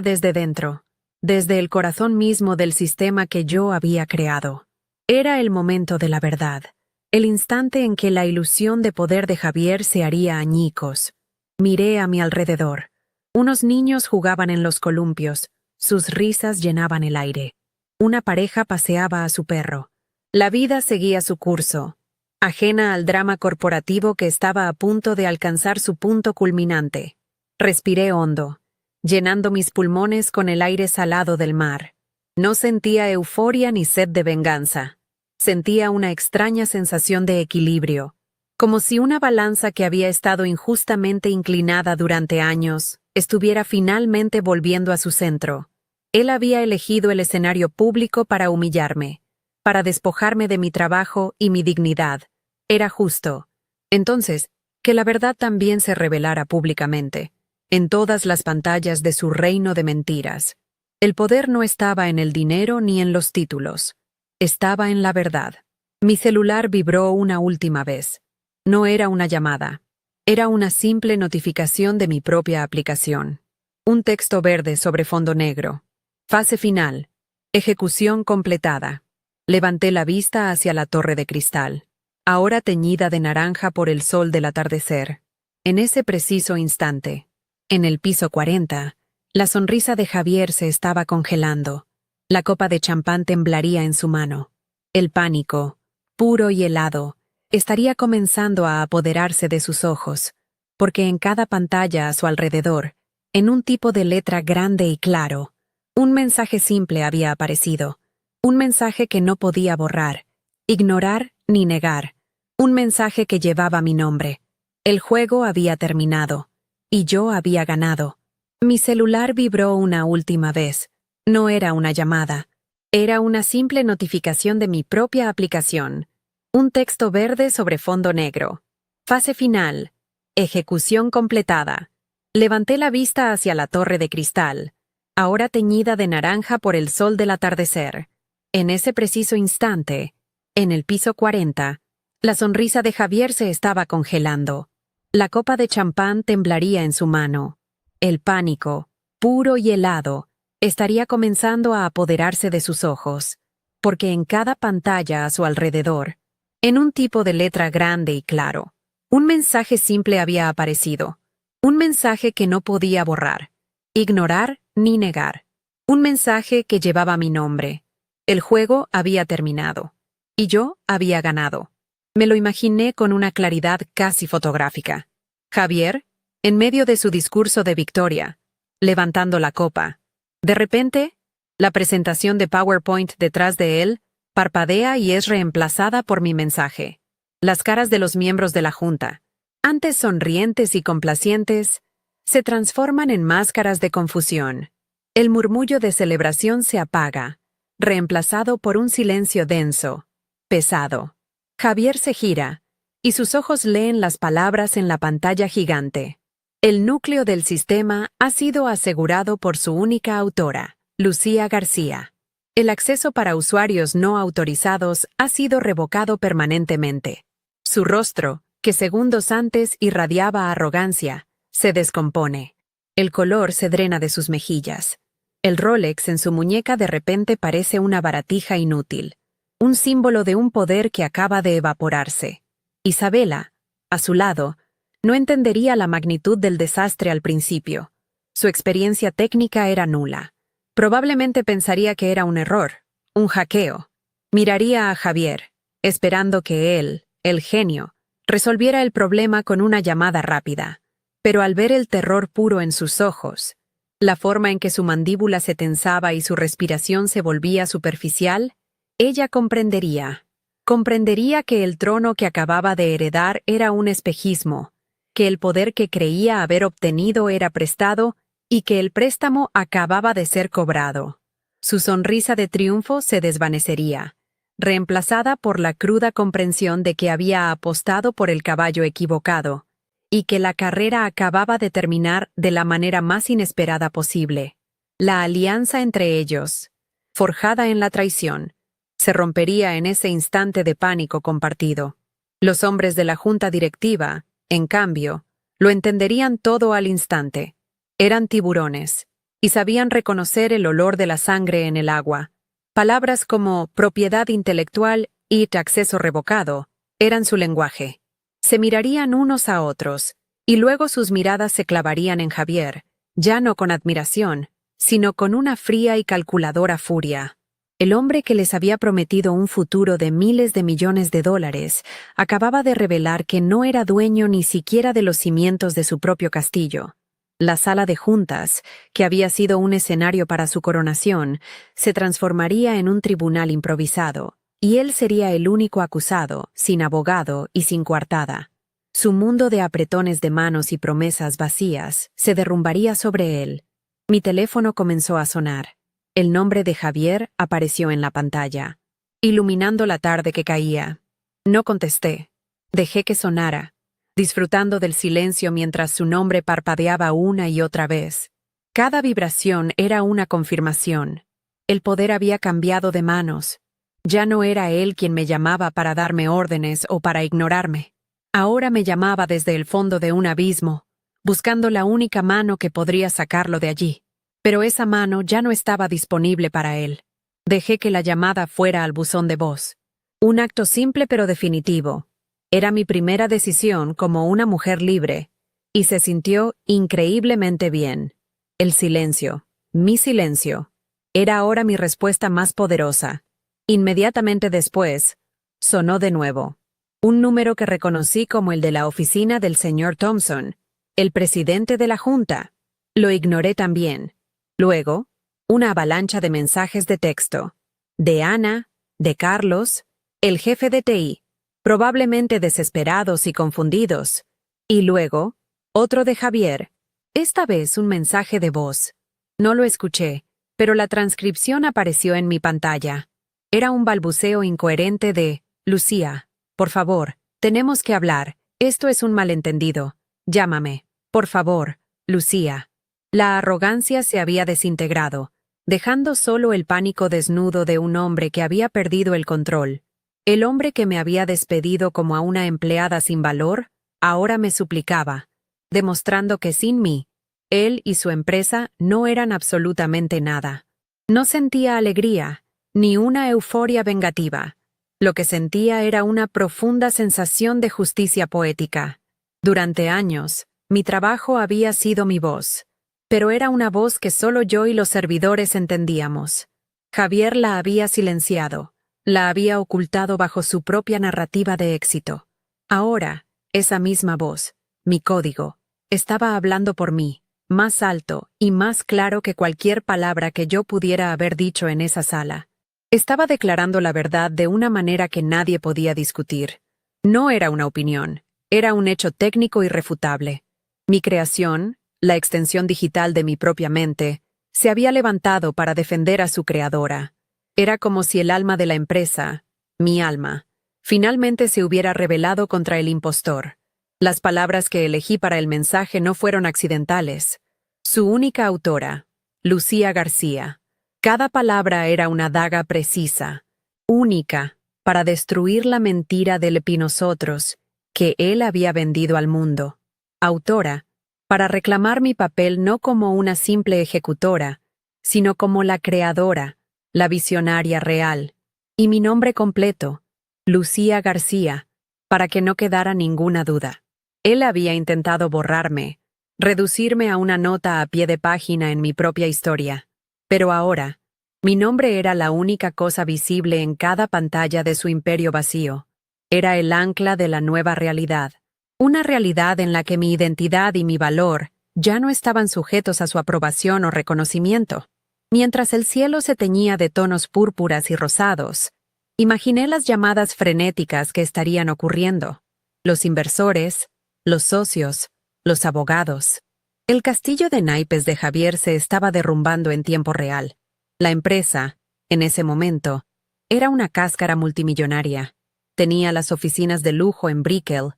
desde dentro, desde el corazón mismo del sistema que yo había creado. Era el momento de la verdad, el instante en que la ilusión de poder de Javier se haría añicos. Miré a mi alrededor. Unos niños jugaban en los columpios, sus risas llenaban el aire. Una pareja paseaba a su perro. La vida seguía su curso, ajena al drama corporativo que estaba a punto de alcanzar su punto culminante. Respiré hondo, llenando mis pulmones con el aire salado del mar. No sentía euforia ni sed de venganza. Sentía una extraña sensación de equilibrio, como si una balanza que había estado injustamente inclinada durante años estuviera finalmente volviendo a su centro. Él había elegido el escenario público para humillarme, para despojarme de mi trabajo y mi dignidad. Era justo. Entonces, que la verdad también se revelara públicamente, en todas las pantallas de su reino de mentiras. El poder no estaba en el dinero ni en los títulos. Estaba en la verdad. Mi celular vibró una última vez. No era una llamada. Era una simple notificación de mi propia aplicación. Un texto verde sobre fondo negro. Fase final. Ejecución completada. Levanté la vista hacia la torre de cristal, ahora teñida de naranja por el sol del atardecer. En ese preciso instante, en el piso 40, la sonrisa de Javier se estaba congelando. La copa de champán temblaría en su mano. El pánico, puro y helado, estaría comenzando a apoderarse de sus ojos, porque en cada pantalla a su alrededor, en un tipo de letra grande y claro, un mensaje simple había aparecido. Un mensaje que no podía borrar, ignorar ni negar. Un mensaje que llevaba mi nombre. El juego había terminado. Y yo había ganado. Mi celular vibró una última vez. No era una llamada. Era una simple notificación de mi propia aplicación. Un texto verde sobre fondo negro. Fase final. Ejecución completada. Levanté la vista hacia la torre de cristal, ahora teñida de naranja por el sol del atardecer. En ese preciso instante, en el piso 40, la sonrisa de Javier se estaba congelando. La copa de champán temblaría en su mano. El pánico, puro y helado, estaría comenzando a apoderarse de sus ojos, porque en cada pantalla a su alrededor, en un tipo de letra grande y claro, un mensaje simple había aparecido. Un mensaje que no podía borrar, ignorar ni negar. Un mensaje que llevaba mi nombre. El juego había terminado. Y yo había ganado. Me lo imaginé con una claridad casi fotográfica. Javier, en medio de su discurso de victoria, levantando la copa. De repente, la presentación de PowerPoint detrás de él parpadea y es reemplazada por mi mensaje. Las caras de los miembros de la junta, antes sonrientes y complacientes, se transforman en máscaras de confusión. El murmullo de celebración se apaga, reemplazado por un silencio denso, pesado. Javier se gira, y sus ojos leen las palabras en la pantalla gigante. El núcleo del sistema ha sido asegurado por su única autora, Lucía García. El acceso para usuarios no autorizados ha sido revocado permanentemente. Su rostro, que segundos antes irradiaba arrogancia, se descompone. El color se drena de sus mejillas. El Rolex en su muñeca de repente parece una baratija inútil, un símbolo de un poder que acaba de evaporarse. Isabela, a su lado, no entendería la magnitud del desastre al principio. Su experiencia técnica era nula. Probablemente pensaría que era un error, un hackeo. Miraría a Javier, esperando que él, el genio, resolviera el problema con una llamada rápida. Pero al ver el terror puro en sus ojos, la forma en que su mandíbula se tensaba y su respiración se volvía superficial, ella comprendería. Comprendería que el trono que acababa de heredar era un espejismo, que el poder que creía haber obtenido era prestado y que el préstamo acababa de ser cobrado. Su sonrisa de triunfo se desvanecería, reemplazada por la cruda comprensión de que había apostado por el caballo equivocado, y que la carrera acababa de terminar de la manera más inesperada posible. La alianza entre ellos, forjada en la traición, se rompería en ese instante de pánico compartido. Los hombres de la junta directiva, en cambio, lo entenderían todo al instante. Eran tiburones, y sabían reconocer el olor de la sangre en el agua. Palabras como propiedad intelectual y acceso revocado eran su lenguaje. Se mirarían unos a otros, y luego sus miradas se clavarían en Javier, ya no con admiración, sino con una fría y calculadora furia. El hombre que les había prometido un futuro de miles de millones de dólares acababa de revelar que no era dueño ni siquiera de los cimientos de su propio castillo. La sala de juntas, que había sido un escenario para su coronación, se transformaría en un tribunal improvisado, y él sería el único acusado, sin abogado y sin coartada. Su mundo de apretones de manos y promesas vacías se derrumbaría sobre él. Mi teléfono comenzó a sonar. El nombre de Javier apareció en la pantalla, iluminando la tarde que caía. No contesté. Dejé que sonara, disfrutando del silencio mientras su nombre parpadeaba una y otra vez. Cada vibración era una confirmación. El poder había cambiado de manos. Ya no era él quien me llamaba para darme órdenes o para ignorarme. Ahora me llamaba desde el fondo de un abismo, buscando la única mano que podría sacarlo de allí. Pero esa mano ya no estaba disponible para él. Dejé que la llamada fuera al buzón de voz. Un acto simple pero definitivo. Era mi primera decisión como una mujer libre, y se sintió increíblemente bien. El silencio, mi silencio, era ahora mi respuesta más poderosa. Inmediatamente después, sonó de nuevo. Un número que reconocí como el de la oficina del señor Thompson, el presidente de la junta. Lo ignoré también. Luego, una avalancha de mensajes de texto. De Ana, de Carlos, el jefe de TI, probablemente desesperados y confundidos. Y luego, otro de Javier. Esta vez un mensaje de voz. No lo escuché, pero la transcripción apareció en mi pantalla. Era un balbuceo incoherente de: Lucía, por favor, tenemos que hablar. Esto es un malentendido. Llámame, por favor, Lucía. La arrogancia se había desintegrado, dejando solo el pánico desnudo de un hombre que había perdido el control. El hombre que me había despedido como a una empleada sin valor, ahora me suplicaba, demostrando que sin mí, él y su empresa no eran absolutamente nada. No sentía alegría, ni una euforia vengativa. Lo que sentía era una profunda sensación de justicia poética. Durante años, mi trabajo había sido mi voz. Pero era una voz que solo yo y los servidores entendíamos. Javier la había silenciado, la había ocultado bajo su propia narrativa de éxito. Ahora, esa misma voz, mi código, estaba hablando por mí, más alto y más claro que cualquier palabra que yo pudiera haber dicho en esa sala. Estaba declarando la verdad de una manera que nadie podía discutir. No era una opinión, era un hecho técnico irrefutable. Mi creación, la extensión digital de mi propia mente, se había levantado para defender a su creadora. Era como si el alma de la empresa, mi alma, finalmente se hubiera rebelado contra el impostor. Las palabras que elegí para el mensaje no fueron accidentales. Su única autora, Lucía García. Cada palabra era una daga precisa, única, para destruir la mentira del nosotros que él había vendido al mundo. Autora, para reclamar mi papel no como una simple ejecutora, sino como la creadora, la visionaria real, y mi nombre completo, Lucía García, para que no quedara ninguna duda. Él había intentado borrarme, reducirme a una nota a pie de página en mi propia historia, pero ahora, mi nombre era la única cosa visible en cada pantalla de su imperio vacío. Era el ancla de la nueva realidad. Una realidad en la que mi identidad y mi valor ya no estaban sujetos a su aprobación o reconocimiento. Mientras el cielo se teñía de tonos púrpuras y rosados, imaginé las llamadas frenéticas que estarían ocurriendo. Los inversores, los socios, los abogados. El castillo de naipes de Javier se estaba derrumbando en tiempo real. La empresa, en ese momento, era una cáscara multimillonaria. Tenía las oficinas de lujo en Brickell,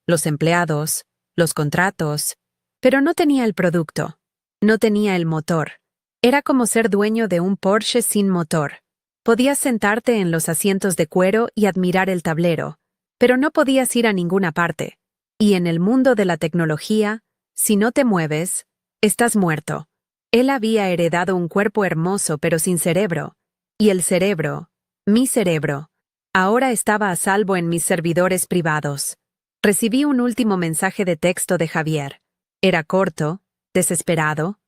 los empleados, los contratos, pero no tenía el producto. No tenía el motor. Era como ser dueño de un Porsche sin motor. Podías sentarte en los asientos de cuero y admirar el tablero, pero no podías ir a ninguna parte. Y en el mundo de la tecnología, si no te mueves, estás muerto. Él había heredado un cuerpo hermoso pero sin cerebro. Y el cerebro, mi cerebro, ahora estaba a salvo en mis servidores privados. Recibí un último mensaje de texto de Javier. Era corto, desesperado,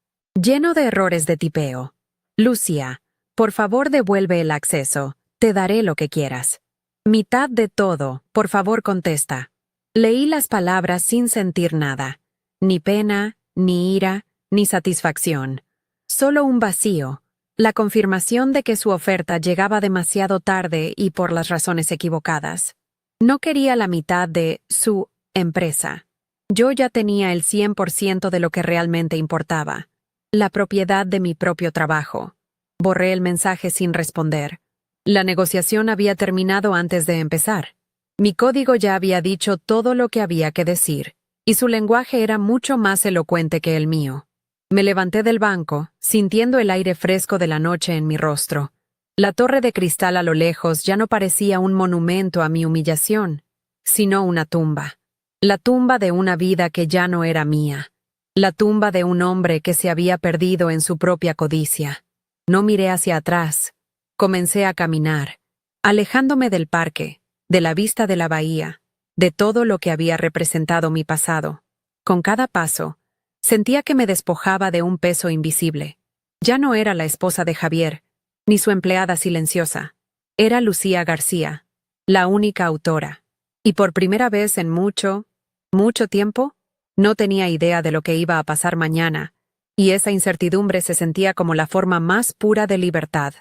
lleno de errores de tipeo. Lucia, por favor devuelve el acceso. Te daré lo que quieras. Mitad de todo, por favor contesta. Leí las palabras sin sentir nada. Ni pena, ni ira, ni satisfacción. Solo un vacío. La confirmación de que su oferta llegaba demasiado tarde y por las razones equivocadas. No quería la mitad de su empresa. Yo ya tenía el 100% de lo que realmente importaba. La propiedad de mi propio trabajo. Borré el mensaje sin responder. La negociación había terminado antes de empezar. Mi código ya había dicho todo lo que había que decir, y su lenguaje era mucho más elocuente que el mío. Me levanté del banco, sintiendo el aire fresco de la noche en mi rostro. La torre de cristal a lo lejos ya no parecía un monumento a mi humillación, sino una tumba. La tumba de una vida que ya no era mía. La tumba de un hombre que se había perdido en su propia codicia. No miré hacia atrás. Comencé a caminar, alejándome del parque, de la vista de la bahía, de todo lo que había representado mi pasado. Con cada paso, sentía que me despojaba de un peso invisible. Ya no era la esposa de Javier, ni su empleada silenciosa. Era Lucía García, la única autora. Y por primera vez en mucho tiempo, no tenía idea de lo que iba a pasar mañana, y esa incertidumbre se sentía como la forma más pura de libertad.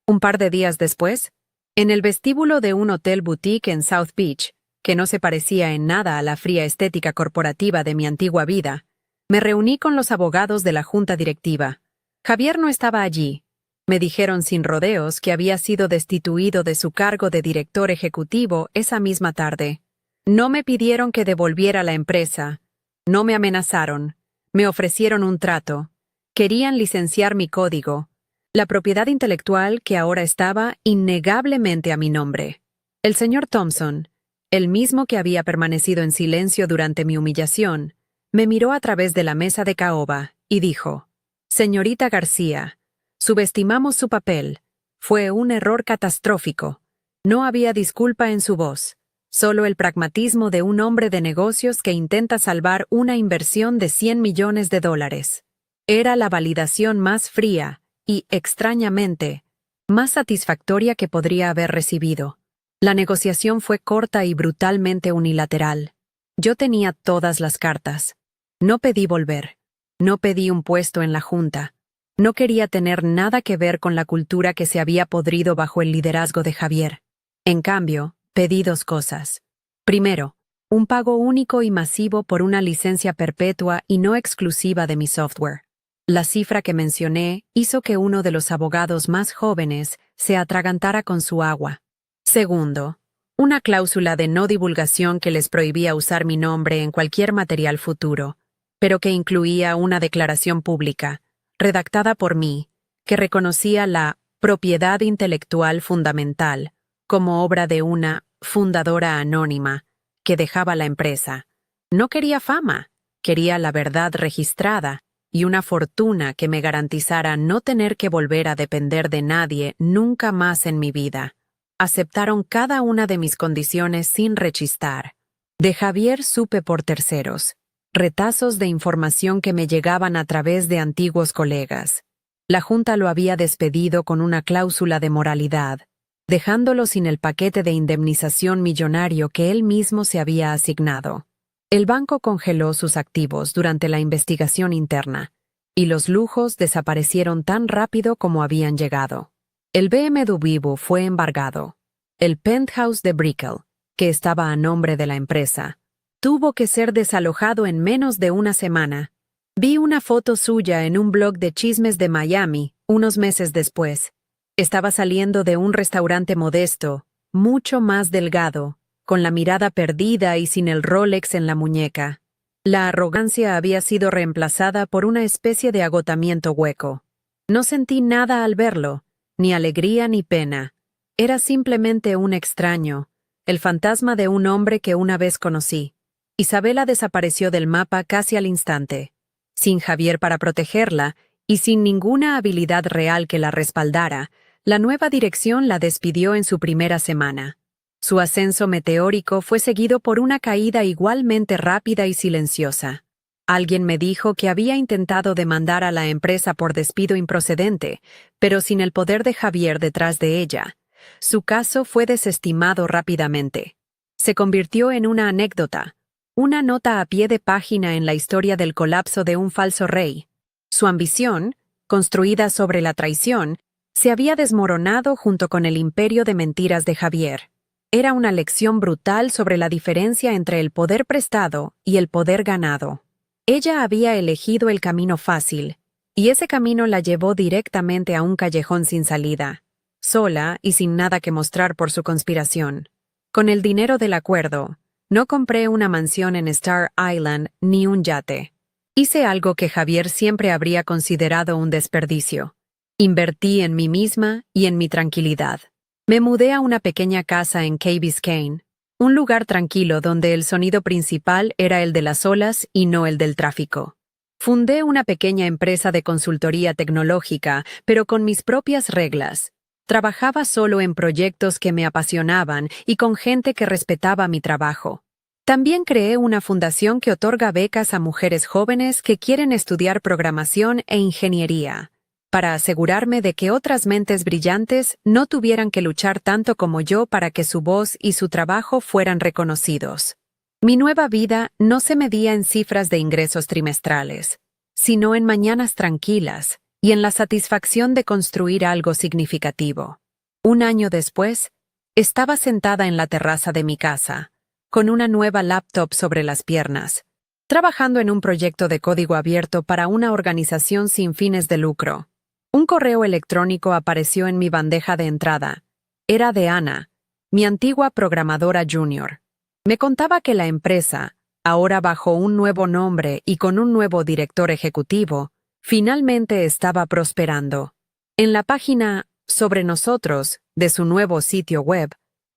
Un par de días después, en el vestíbulo de un hotel boutique en South Beach, que no se parecía en nada a la fría estética corporativa de mi antigua vida, me reuní con los abogados de la junta directiva. Javier no estaba allí. Me dijeron sin rodeos que había sido destituido de su cargo de director ejecutivo esa misma tarde. No me pidieron que devolviera la empresa. No me amenazaron. Me ofrecieron un trato. Querían licenciar mi código, la propiedad intelectual que ahora estaba innegablemente a mi nombre. El señor Thompson, el mismo que había permanecido en silencio durante mi humillación, me miró a través de la mesa de caoba y dijo: «Señorita García, subestimamos su papel. Fue un error catastrófico. No había disculpa en su voz, solo el pragmatismo de un hombre de negocios que intenta salvar una inversión de $100 millones. Era la validación más fría y, extrañamente, más satisfactoria que podría haber recibido. La negociación fue corta y brutalmente unilateral. Yo tenía todas las cartas. No pedí volver. No pedí un puesto en la junta. No quería tener nada que ver con la cultura que se había podrido bajo el liderazgo de Javier. En cambio, pedí dos cosas. Primero, un pago único y masivo por una licencia perpetua y no exclusiva de mi software. La cifra que mencioné hizo que uno de los abogados más jóvenes se atragantara con su agua. Segundo, una cláusula de no divulgación que les prohibía usar mi nombre en cualquier material futuro, pero que incluía una declaración pública, redactada por mí, que reconocía la propiedad intelectual fundamental como obra de una fundadora anónima que dejaba la empresa. No quería fama, quería la verdad registrada y una fortuna que me garantizara no tener que volver a depender de nadie nunca más en mi vida. Aceptaron cada una de mis condiciones sin rechistar. De Javier supe por terceros, retazos de información que me llegaban a través de antiguos colegas. La junta lo había despedido con una cláusula de moralidad, dejándolo sin el paquete de indemnización millonario que él mismo se había asignado. El banco congeló sus activos durante la investigación interna, y los lujos desaparecieron tan rápido como habían llegado. El BMW fue embargado. El penthouse de Brickell, que estaba a nombre de la empresa, tuvo que ser desalojado en menos de una semana. Vi una foto suya en un blog de chismes de Miami, unos meses después, Estaba saliendo de un restaurante modesto, mucho más delgado, con la mirada perdida y sin el Rolex en la muñeca. La arrogancia había sido reemplazada por una especie de agotamiento hueco. No sentí nada al verlo, ni alegría ni pena. Era simplemente un extraño, el fantasma de un hombre que una vez conocí. Isabela desapareció del mapa casi al instante. Sin Javier para protegerla, y sin ninguna habilidad real que la respaldara, la nueva dirección la despidió en su primera semana. Su ascenso meteórico fue seguido por una caída igualmente rápida y silenciosa. Alguien me dijo que había intentado demandar a la empresa por despido improcedente, pero sin el poder de Javier detrás de ella. Su caso fue desestimado rápidamente. Se convirtió en una anécdota, una nota a pie de página en la historia del colapso de un falso rey. Su ambición, construida sobre la traición, se había desmoronado junto con el imperio de mentiras de Javier. Era una lección brutal sobre la diferencia entre el poder prestado y el poder ganado. Ella había elegido el camino fácil, y ese camino la llevó directamente a un callejón sin salida, sola y sin nada que mostrar por su conspiración. Con el dinero del acuerdo, no compré una mansión en Star Island ni un yate. Hice algo que Javier siempre habría considerado un desperdicio. Invertí en mí misma y en mi tranquilidad. Me mudé a una pequeña casa en Key Biscayne, un lugar tranquilo donde el sonido principal era el de las olas y no el del tráfico. Fundé una pequeña empresa de consultoría tecnológica, pero con mis propias reglas. Trabajaba solo en proyectos que me apasionaban y con gente que respetaba mi trabajo. También creé una fundación que otorga becas a mujeres jóvenes que quieren estudiar programación e ingeniería, para asegurarme de que otras mentes brillantes no tuvieran que luchar tanto como yo para que su voz y su trabajo fueran reconocidos. Mi nueva vida no se medía en cifras de ingresos trimestrales, sino en mañanas tranquilas y en la satisfacción de construir algo significativo. Un año después, estaba sentada en la terraza de mi casa, con una nueva laptop sobre las piernas, trabajando en un proyecto de código abierto para una organización sin fines de lucro. Un correo electrónico apareció en mi bandeja de entrada. Era de Ana, mi antigua programadora junior. Me contaba que la empresa, ahora bajo un nuevo nombre y con un nuevo director ejecutivo, finalmente estaba prosperando. En la página Sobre nosotros, de su nuevo sitio web,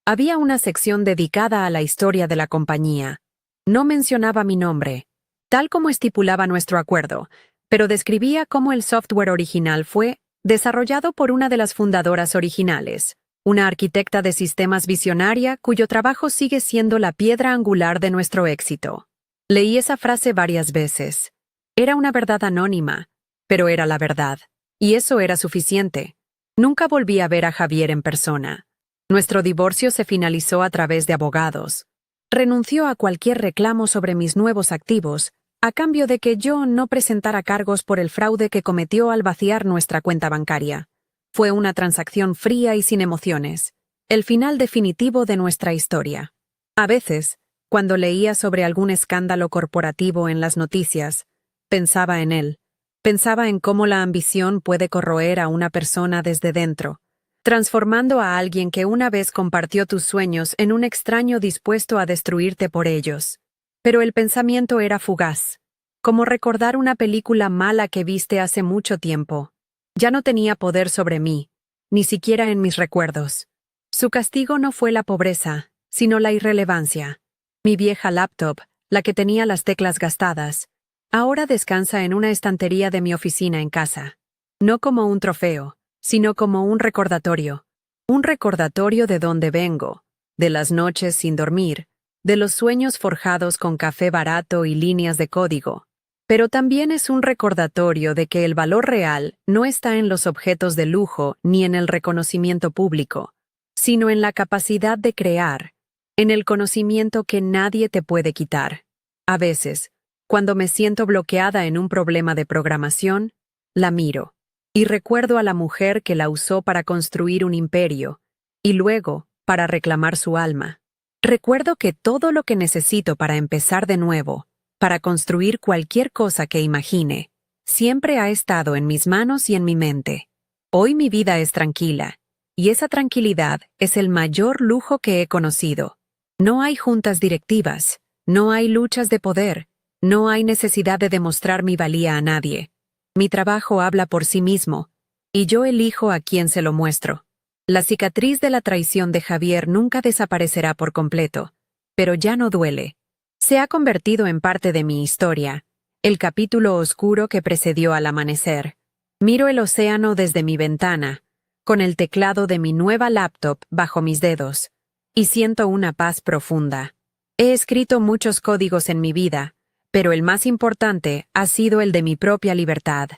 había una sección dedicada a la historia de la compañía. No mencionaba mi nombre, tal como estipulaba nuestro acuerdo, pero describía cómo el software original fue desarrollado por una de las fundadoras originales, una arquitecta de sistemas visionaria cuyo trabajo sigue siendo la piedra angular de nuestro éxito. Leí esa frase varias veces. Era una verdad anónima, pero era la verdad, y eso era suficiente. Nunca volví a ver a Javier en persona. Nuestro divorcio se finalizó a través de abogados. Renunció a cualquier reclamo sobre mis nuevos activos, a cambio de que yo no presentara cargos por el fraude que cometió al vaciar nuestra cuenta bancaria. Fue una transacción fría y sin emociones, el final definitivo de nuestra historia. A veces, cuando leía sobre algún escándalo corporativo en las noticias, pensaba en él. Pensaba en cómo la ambición puede corroer a una persona desde dentro, transformando a alguien que una vez compartió tus sueños en un extraño dispuesto a destruirte por ellos. Pero el pensamiento era fugaz, como recordar una película mala que viste hace mucho tiempo. Ya no tenía poder sobre mí, ni siquiera en mis recuerdos. Su castigo no fue la pobreza, sino la irrelevancia. Mi vieja laptop, la que tenía las teclas gastadas, ahora descansa en una estantería de mi oficina en casa. No como un trofeo, sino como un recordatorio de dónde vengo, de las noches sin dormir, de los sueños forjados con café barato y líneas de código. Pero también es un recordatorio de que el valor real no está en los objetos de lujo ni en el reconocimiento público, sino en la capacidad de crear, en el conocimiento que nadie te puede quitar. A veces, cuando me siento bloqueada en un problema de programación, la miro. Y recuerdo a la mujer que la usó para construir un imperio, y luego para reclamar su alma. Recuerdo que todo lo que necesito para empezar de nuevo, para construir cualquier cosa que imagine, siempre ha estado en mis manos y en mi mente. Hoy mi vida es tranquila, y esa tranquilidad es el mayor lujo que he conocido. No hay juntas directivas, no hay luchas de poder, no hay necesidad de demostrar mi valía a nadie. Mi trabajo habla por sí mismo, y yo elijo a quién se lo muestro. La cicatriz de la traición de Javier nunca desaparecerá por completo, pero ya no duele. Se ha convertido en parte de mi historia, el capítulo oscuro que precedió al amanecer. Miro el océano desde mi ventana, con el teclado de mi nueva laptop bajo mis dedos, y siento una paz profunda. He escrito muchos códigos en mi vida, pero el más importante ha sido el de mi propia libertad.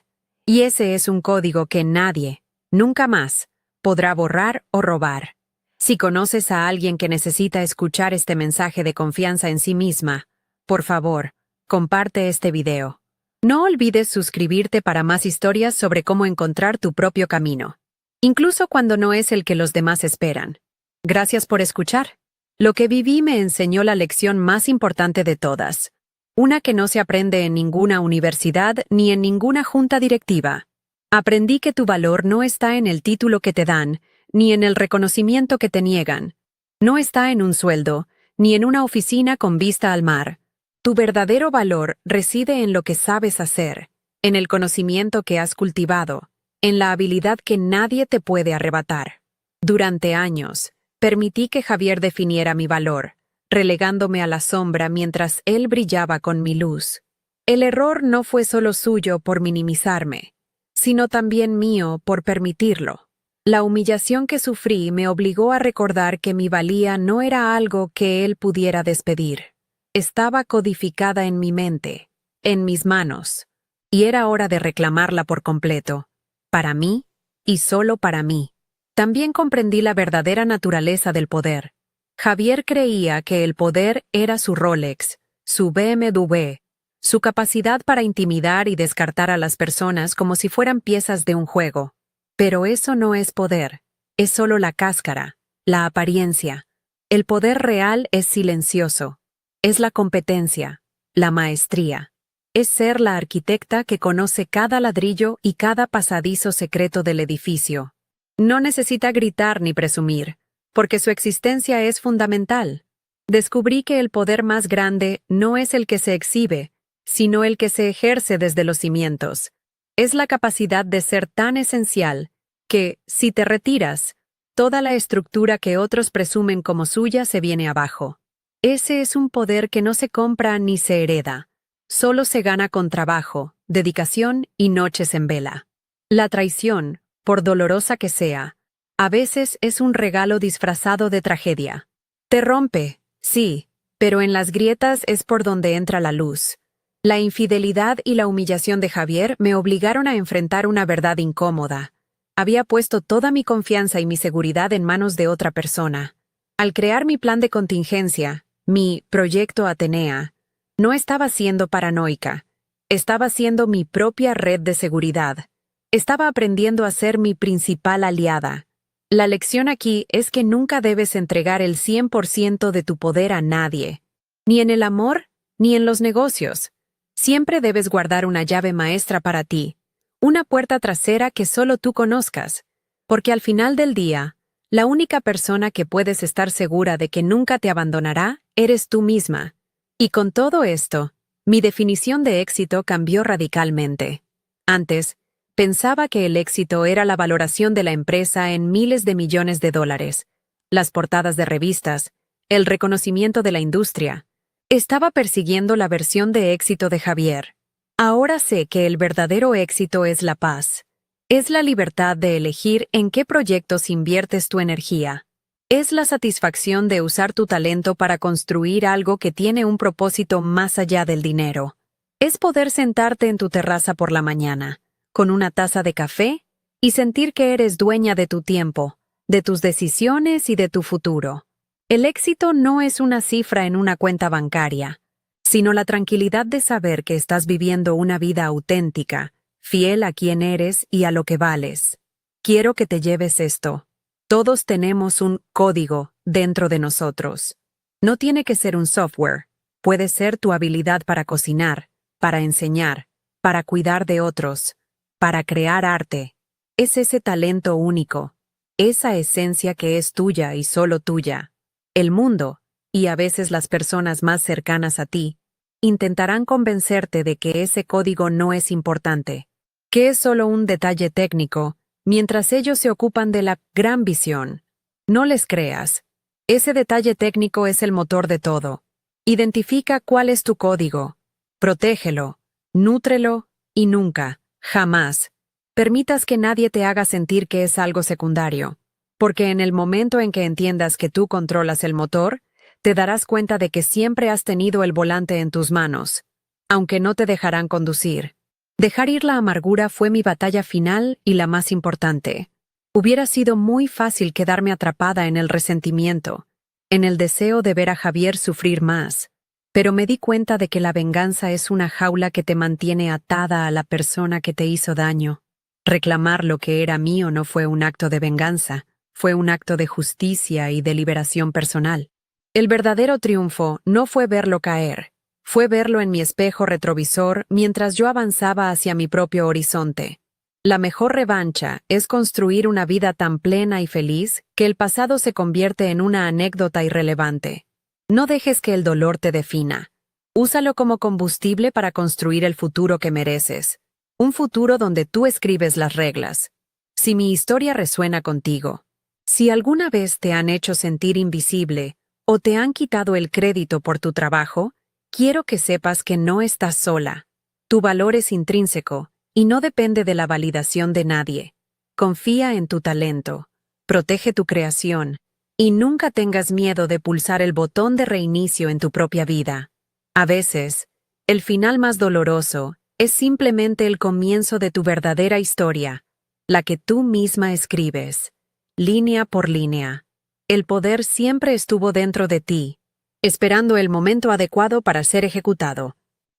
Y ese es un código que nadie, nunca más, podrá borrar o robar. Si conoces a alguien que necesita escuchar este mensaje de confianza en sí misma, por favor, comparte este video. No olvides suscribirte para más historias sobre cómo encontrar tu propio camino, incluso cuando no es el que los demás esperan. Gracias por escuchar. Lo que viví me enseñó la lección más importante de todas, una que no se aprende en ninguna universidad ni en ninguna junta directiva. Aprendí que tu valor no está en el título que te dan, ni en el reconocimiento que te niegan. No está en un sueldo, ni en una oficina con vista al mar. Tu verdadero valor reside en lo que sabes hacer, en el conocimiento que has cultivado, en la habilidad que nadie te puede arrebatar. Durante años, permití que Javier definiera mi valor, relegándome a la sombra mientras él brillaba con mi luz. El error no fue solo suyo por minimizarme, sino también mío por permitirlo. La humillación que sufrí me obligó a recordar que mi valía no era algo que él pudiera despedir. Estaba codificada en mi mente, en mis manos, y era hora de reclamarla por completo, para mí y solo para mí. También comprendí la verdadera naturaleza del poder. Javier creía que el poder era su Rolex, su BMW, su capacidad para intimidar y descartar a las personas como si fueran piezas de un juego. Pero eso no es poder, es solo la cáscara, la apariencia. El poder real es silencioso. Es la competencia, la maestría. Es ser la arquitecta que conoce cada ladrillo y cada pasadizo secreto del edificio. No necesita gritar ni presumir, porque su existencia es fundamental. Descubrí que el poder más grande no es el que se exhibe, sino el que se ejerce desde los cimientos. Es la capacidad de ser tan esencial que, si te retiras, toda la estructura que otros presumen como suya se viene abajo. Ese es un poder que no se compra ni se hereda, solo se gana con trabajo, dedicación y noches en vela. La traición, por dolorosa que sea, a veces es un regalo disfrazado de tragedia. Te rompe, sí, pero en las grietas es por donde entra la luz. La infidelidad y la humillación de Javier me obligaron a enfrentar una verdad incómoda. Había puesto toda mi confianza y mi seguridad en manos de otra persona. Al crear mi plan de contingencia, mi proyecto Atenea, no estaba siendo paranoica, estaba siendo mi propia red de seguridad. Estaba aprendiendo a ser mi principal aliada. La lección aquí es que nunca debes entregar el 100% de tu poder a nadie, ni en el amor, ni en los negocios. Siempre debes guardar una llave maestra para ti, una puerta trasera que solo tú conozcas, porque al final del día, la única persona que puedes estar segura de que nunca te abandonará eres tú misma. Y con todo esto, mi definición de éxito cambió radicalmente. Antes, pensaba que el éxito era la valoración de la empresa en miles de millones de dólares, las portadas de revistas, el reconocimiento de la industria. Estaba persiguiendo la versión de éxito de Javier. Ahora sé que el verdadero éxito es la paz. Es la libertad de elegir en qué proyectos inviertes tu energía. Es la satisfacción de usar tu talento para construir algo que tiene un propósito más allá del dinero. Es poder sentarte en tu terraza por la mañana, con una taza de café, y sentir que eres dueña de tu tiempo, de tus decisiones y de tu futuro. El éxito no es una cifra en una cuenta bancaria, sino la tranquilidad de saber que estás viviendo una vida auténtica, fiel a quien eres y a lo que vales. Quiero que te lleves esto. Todos tenemos un código dentro de nosotros. No tiene que ser un software, puede ser tu habilidad para cocinar, para enseñar, para cuidar de otros, para crear arte. Es ese talento único, esa esencia que es tuya y solo tuya. El mundo, y a veces las personas más cercanas a ti, intentarán convencerte de que ese código no es importante, que es solo un detalle técnico, mientras ellos se ocupan de la gran visión. No les creas. Ese detalle técnico es el motor de todo. Identifica cuál es tu código. Protégelo, nútrelo y nunca, jamás, permitas que nadie te haga sentir que es algo secundario, porque en el momento en que entiendas que tú controlas el motor, te darás cuenta de que siempre has tenido el volante en tus manos, aunque no te dejarán conducir. Dejar ir la amargura fue mi batalla final y la más importante. Hubiera sido muy fácil quedarme atrapada en el resentimiento, en el deseo de ver a Javier sufrir más, pero me di cuenta de que la venganza es una jaula que te mantiene atada a la persona que te hizo daño. Reclamar lo que era mío no fue un acto de venganza, fue un acto de justicia y de liberación personal. El verdadero triunfo no fue verlo caer, fue verlo en mi espejo retrovisor mientras yo avanzaba hacia mi propio horizonte. La mejor revancha es construir una vida tan plena y feliz que el pasado se convierte en una anécdota irrelevante. No dejes que el dolor te defina. Úsalo como combustible para construir el futuro que mereces. Un futuro donde tú escribes las reglas. Si mi historia resuena contigo, si alguna vez te han hecho sentir invisible o te han quitado el crédito por tu trabajo, quiero que sepas que no estás sola. Tu valor es intrínseco y no depende de la validación de nadie. Confía en tu talento, protege tu creación y nunca tengas miedo de pulsar el botón de reinicio en tu propia vida. A veces, el final más doloroso es simplemente el comienzo de tu verdadera historia, la que tú misma escribes, línea por línea. El poder siempre estuvo dentro de ti, esperando el momento adecuado para ser ejecutado.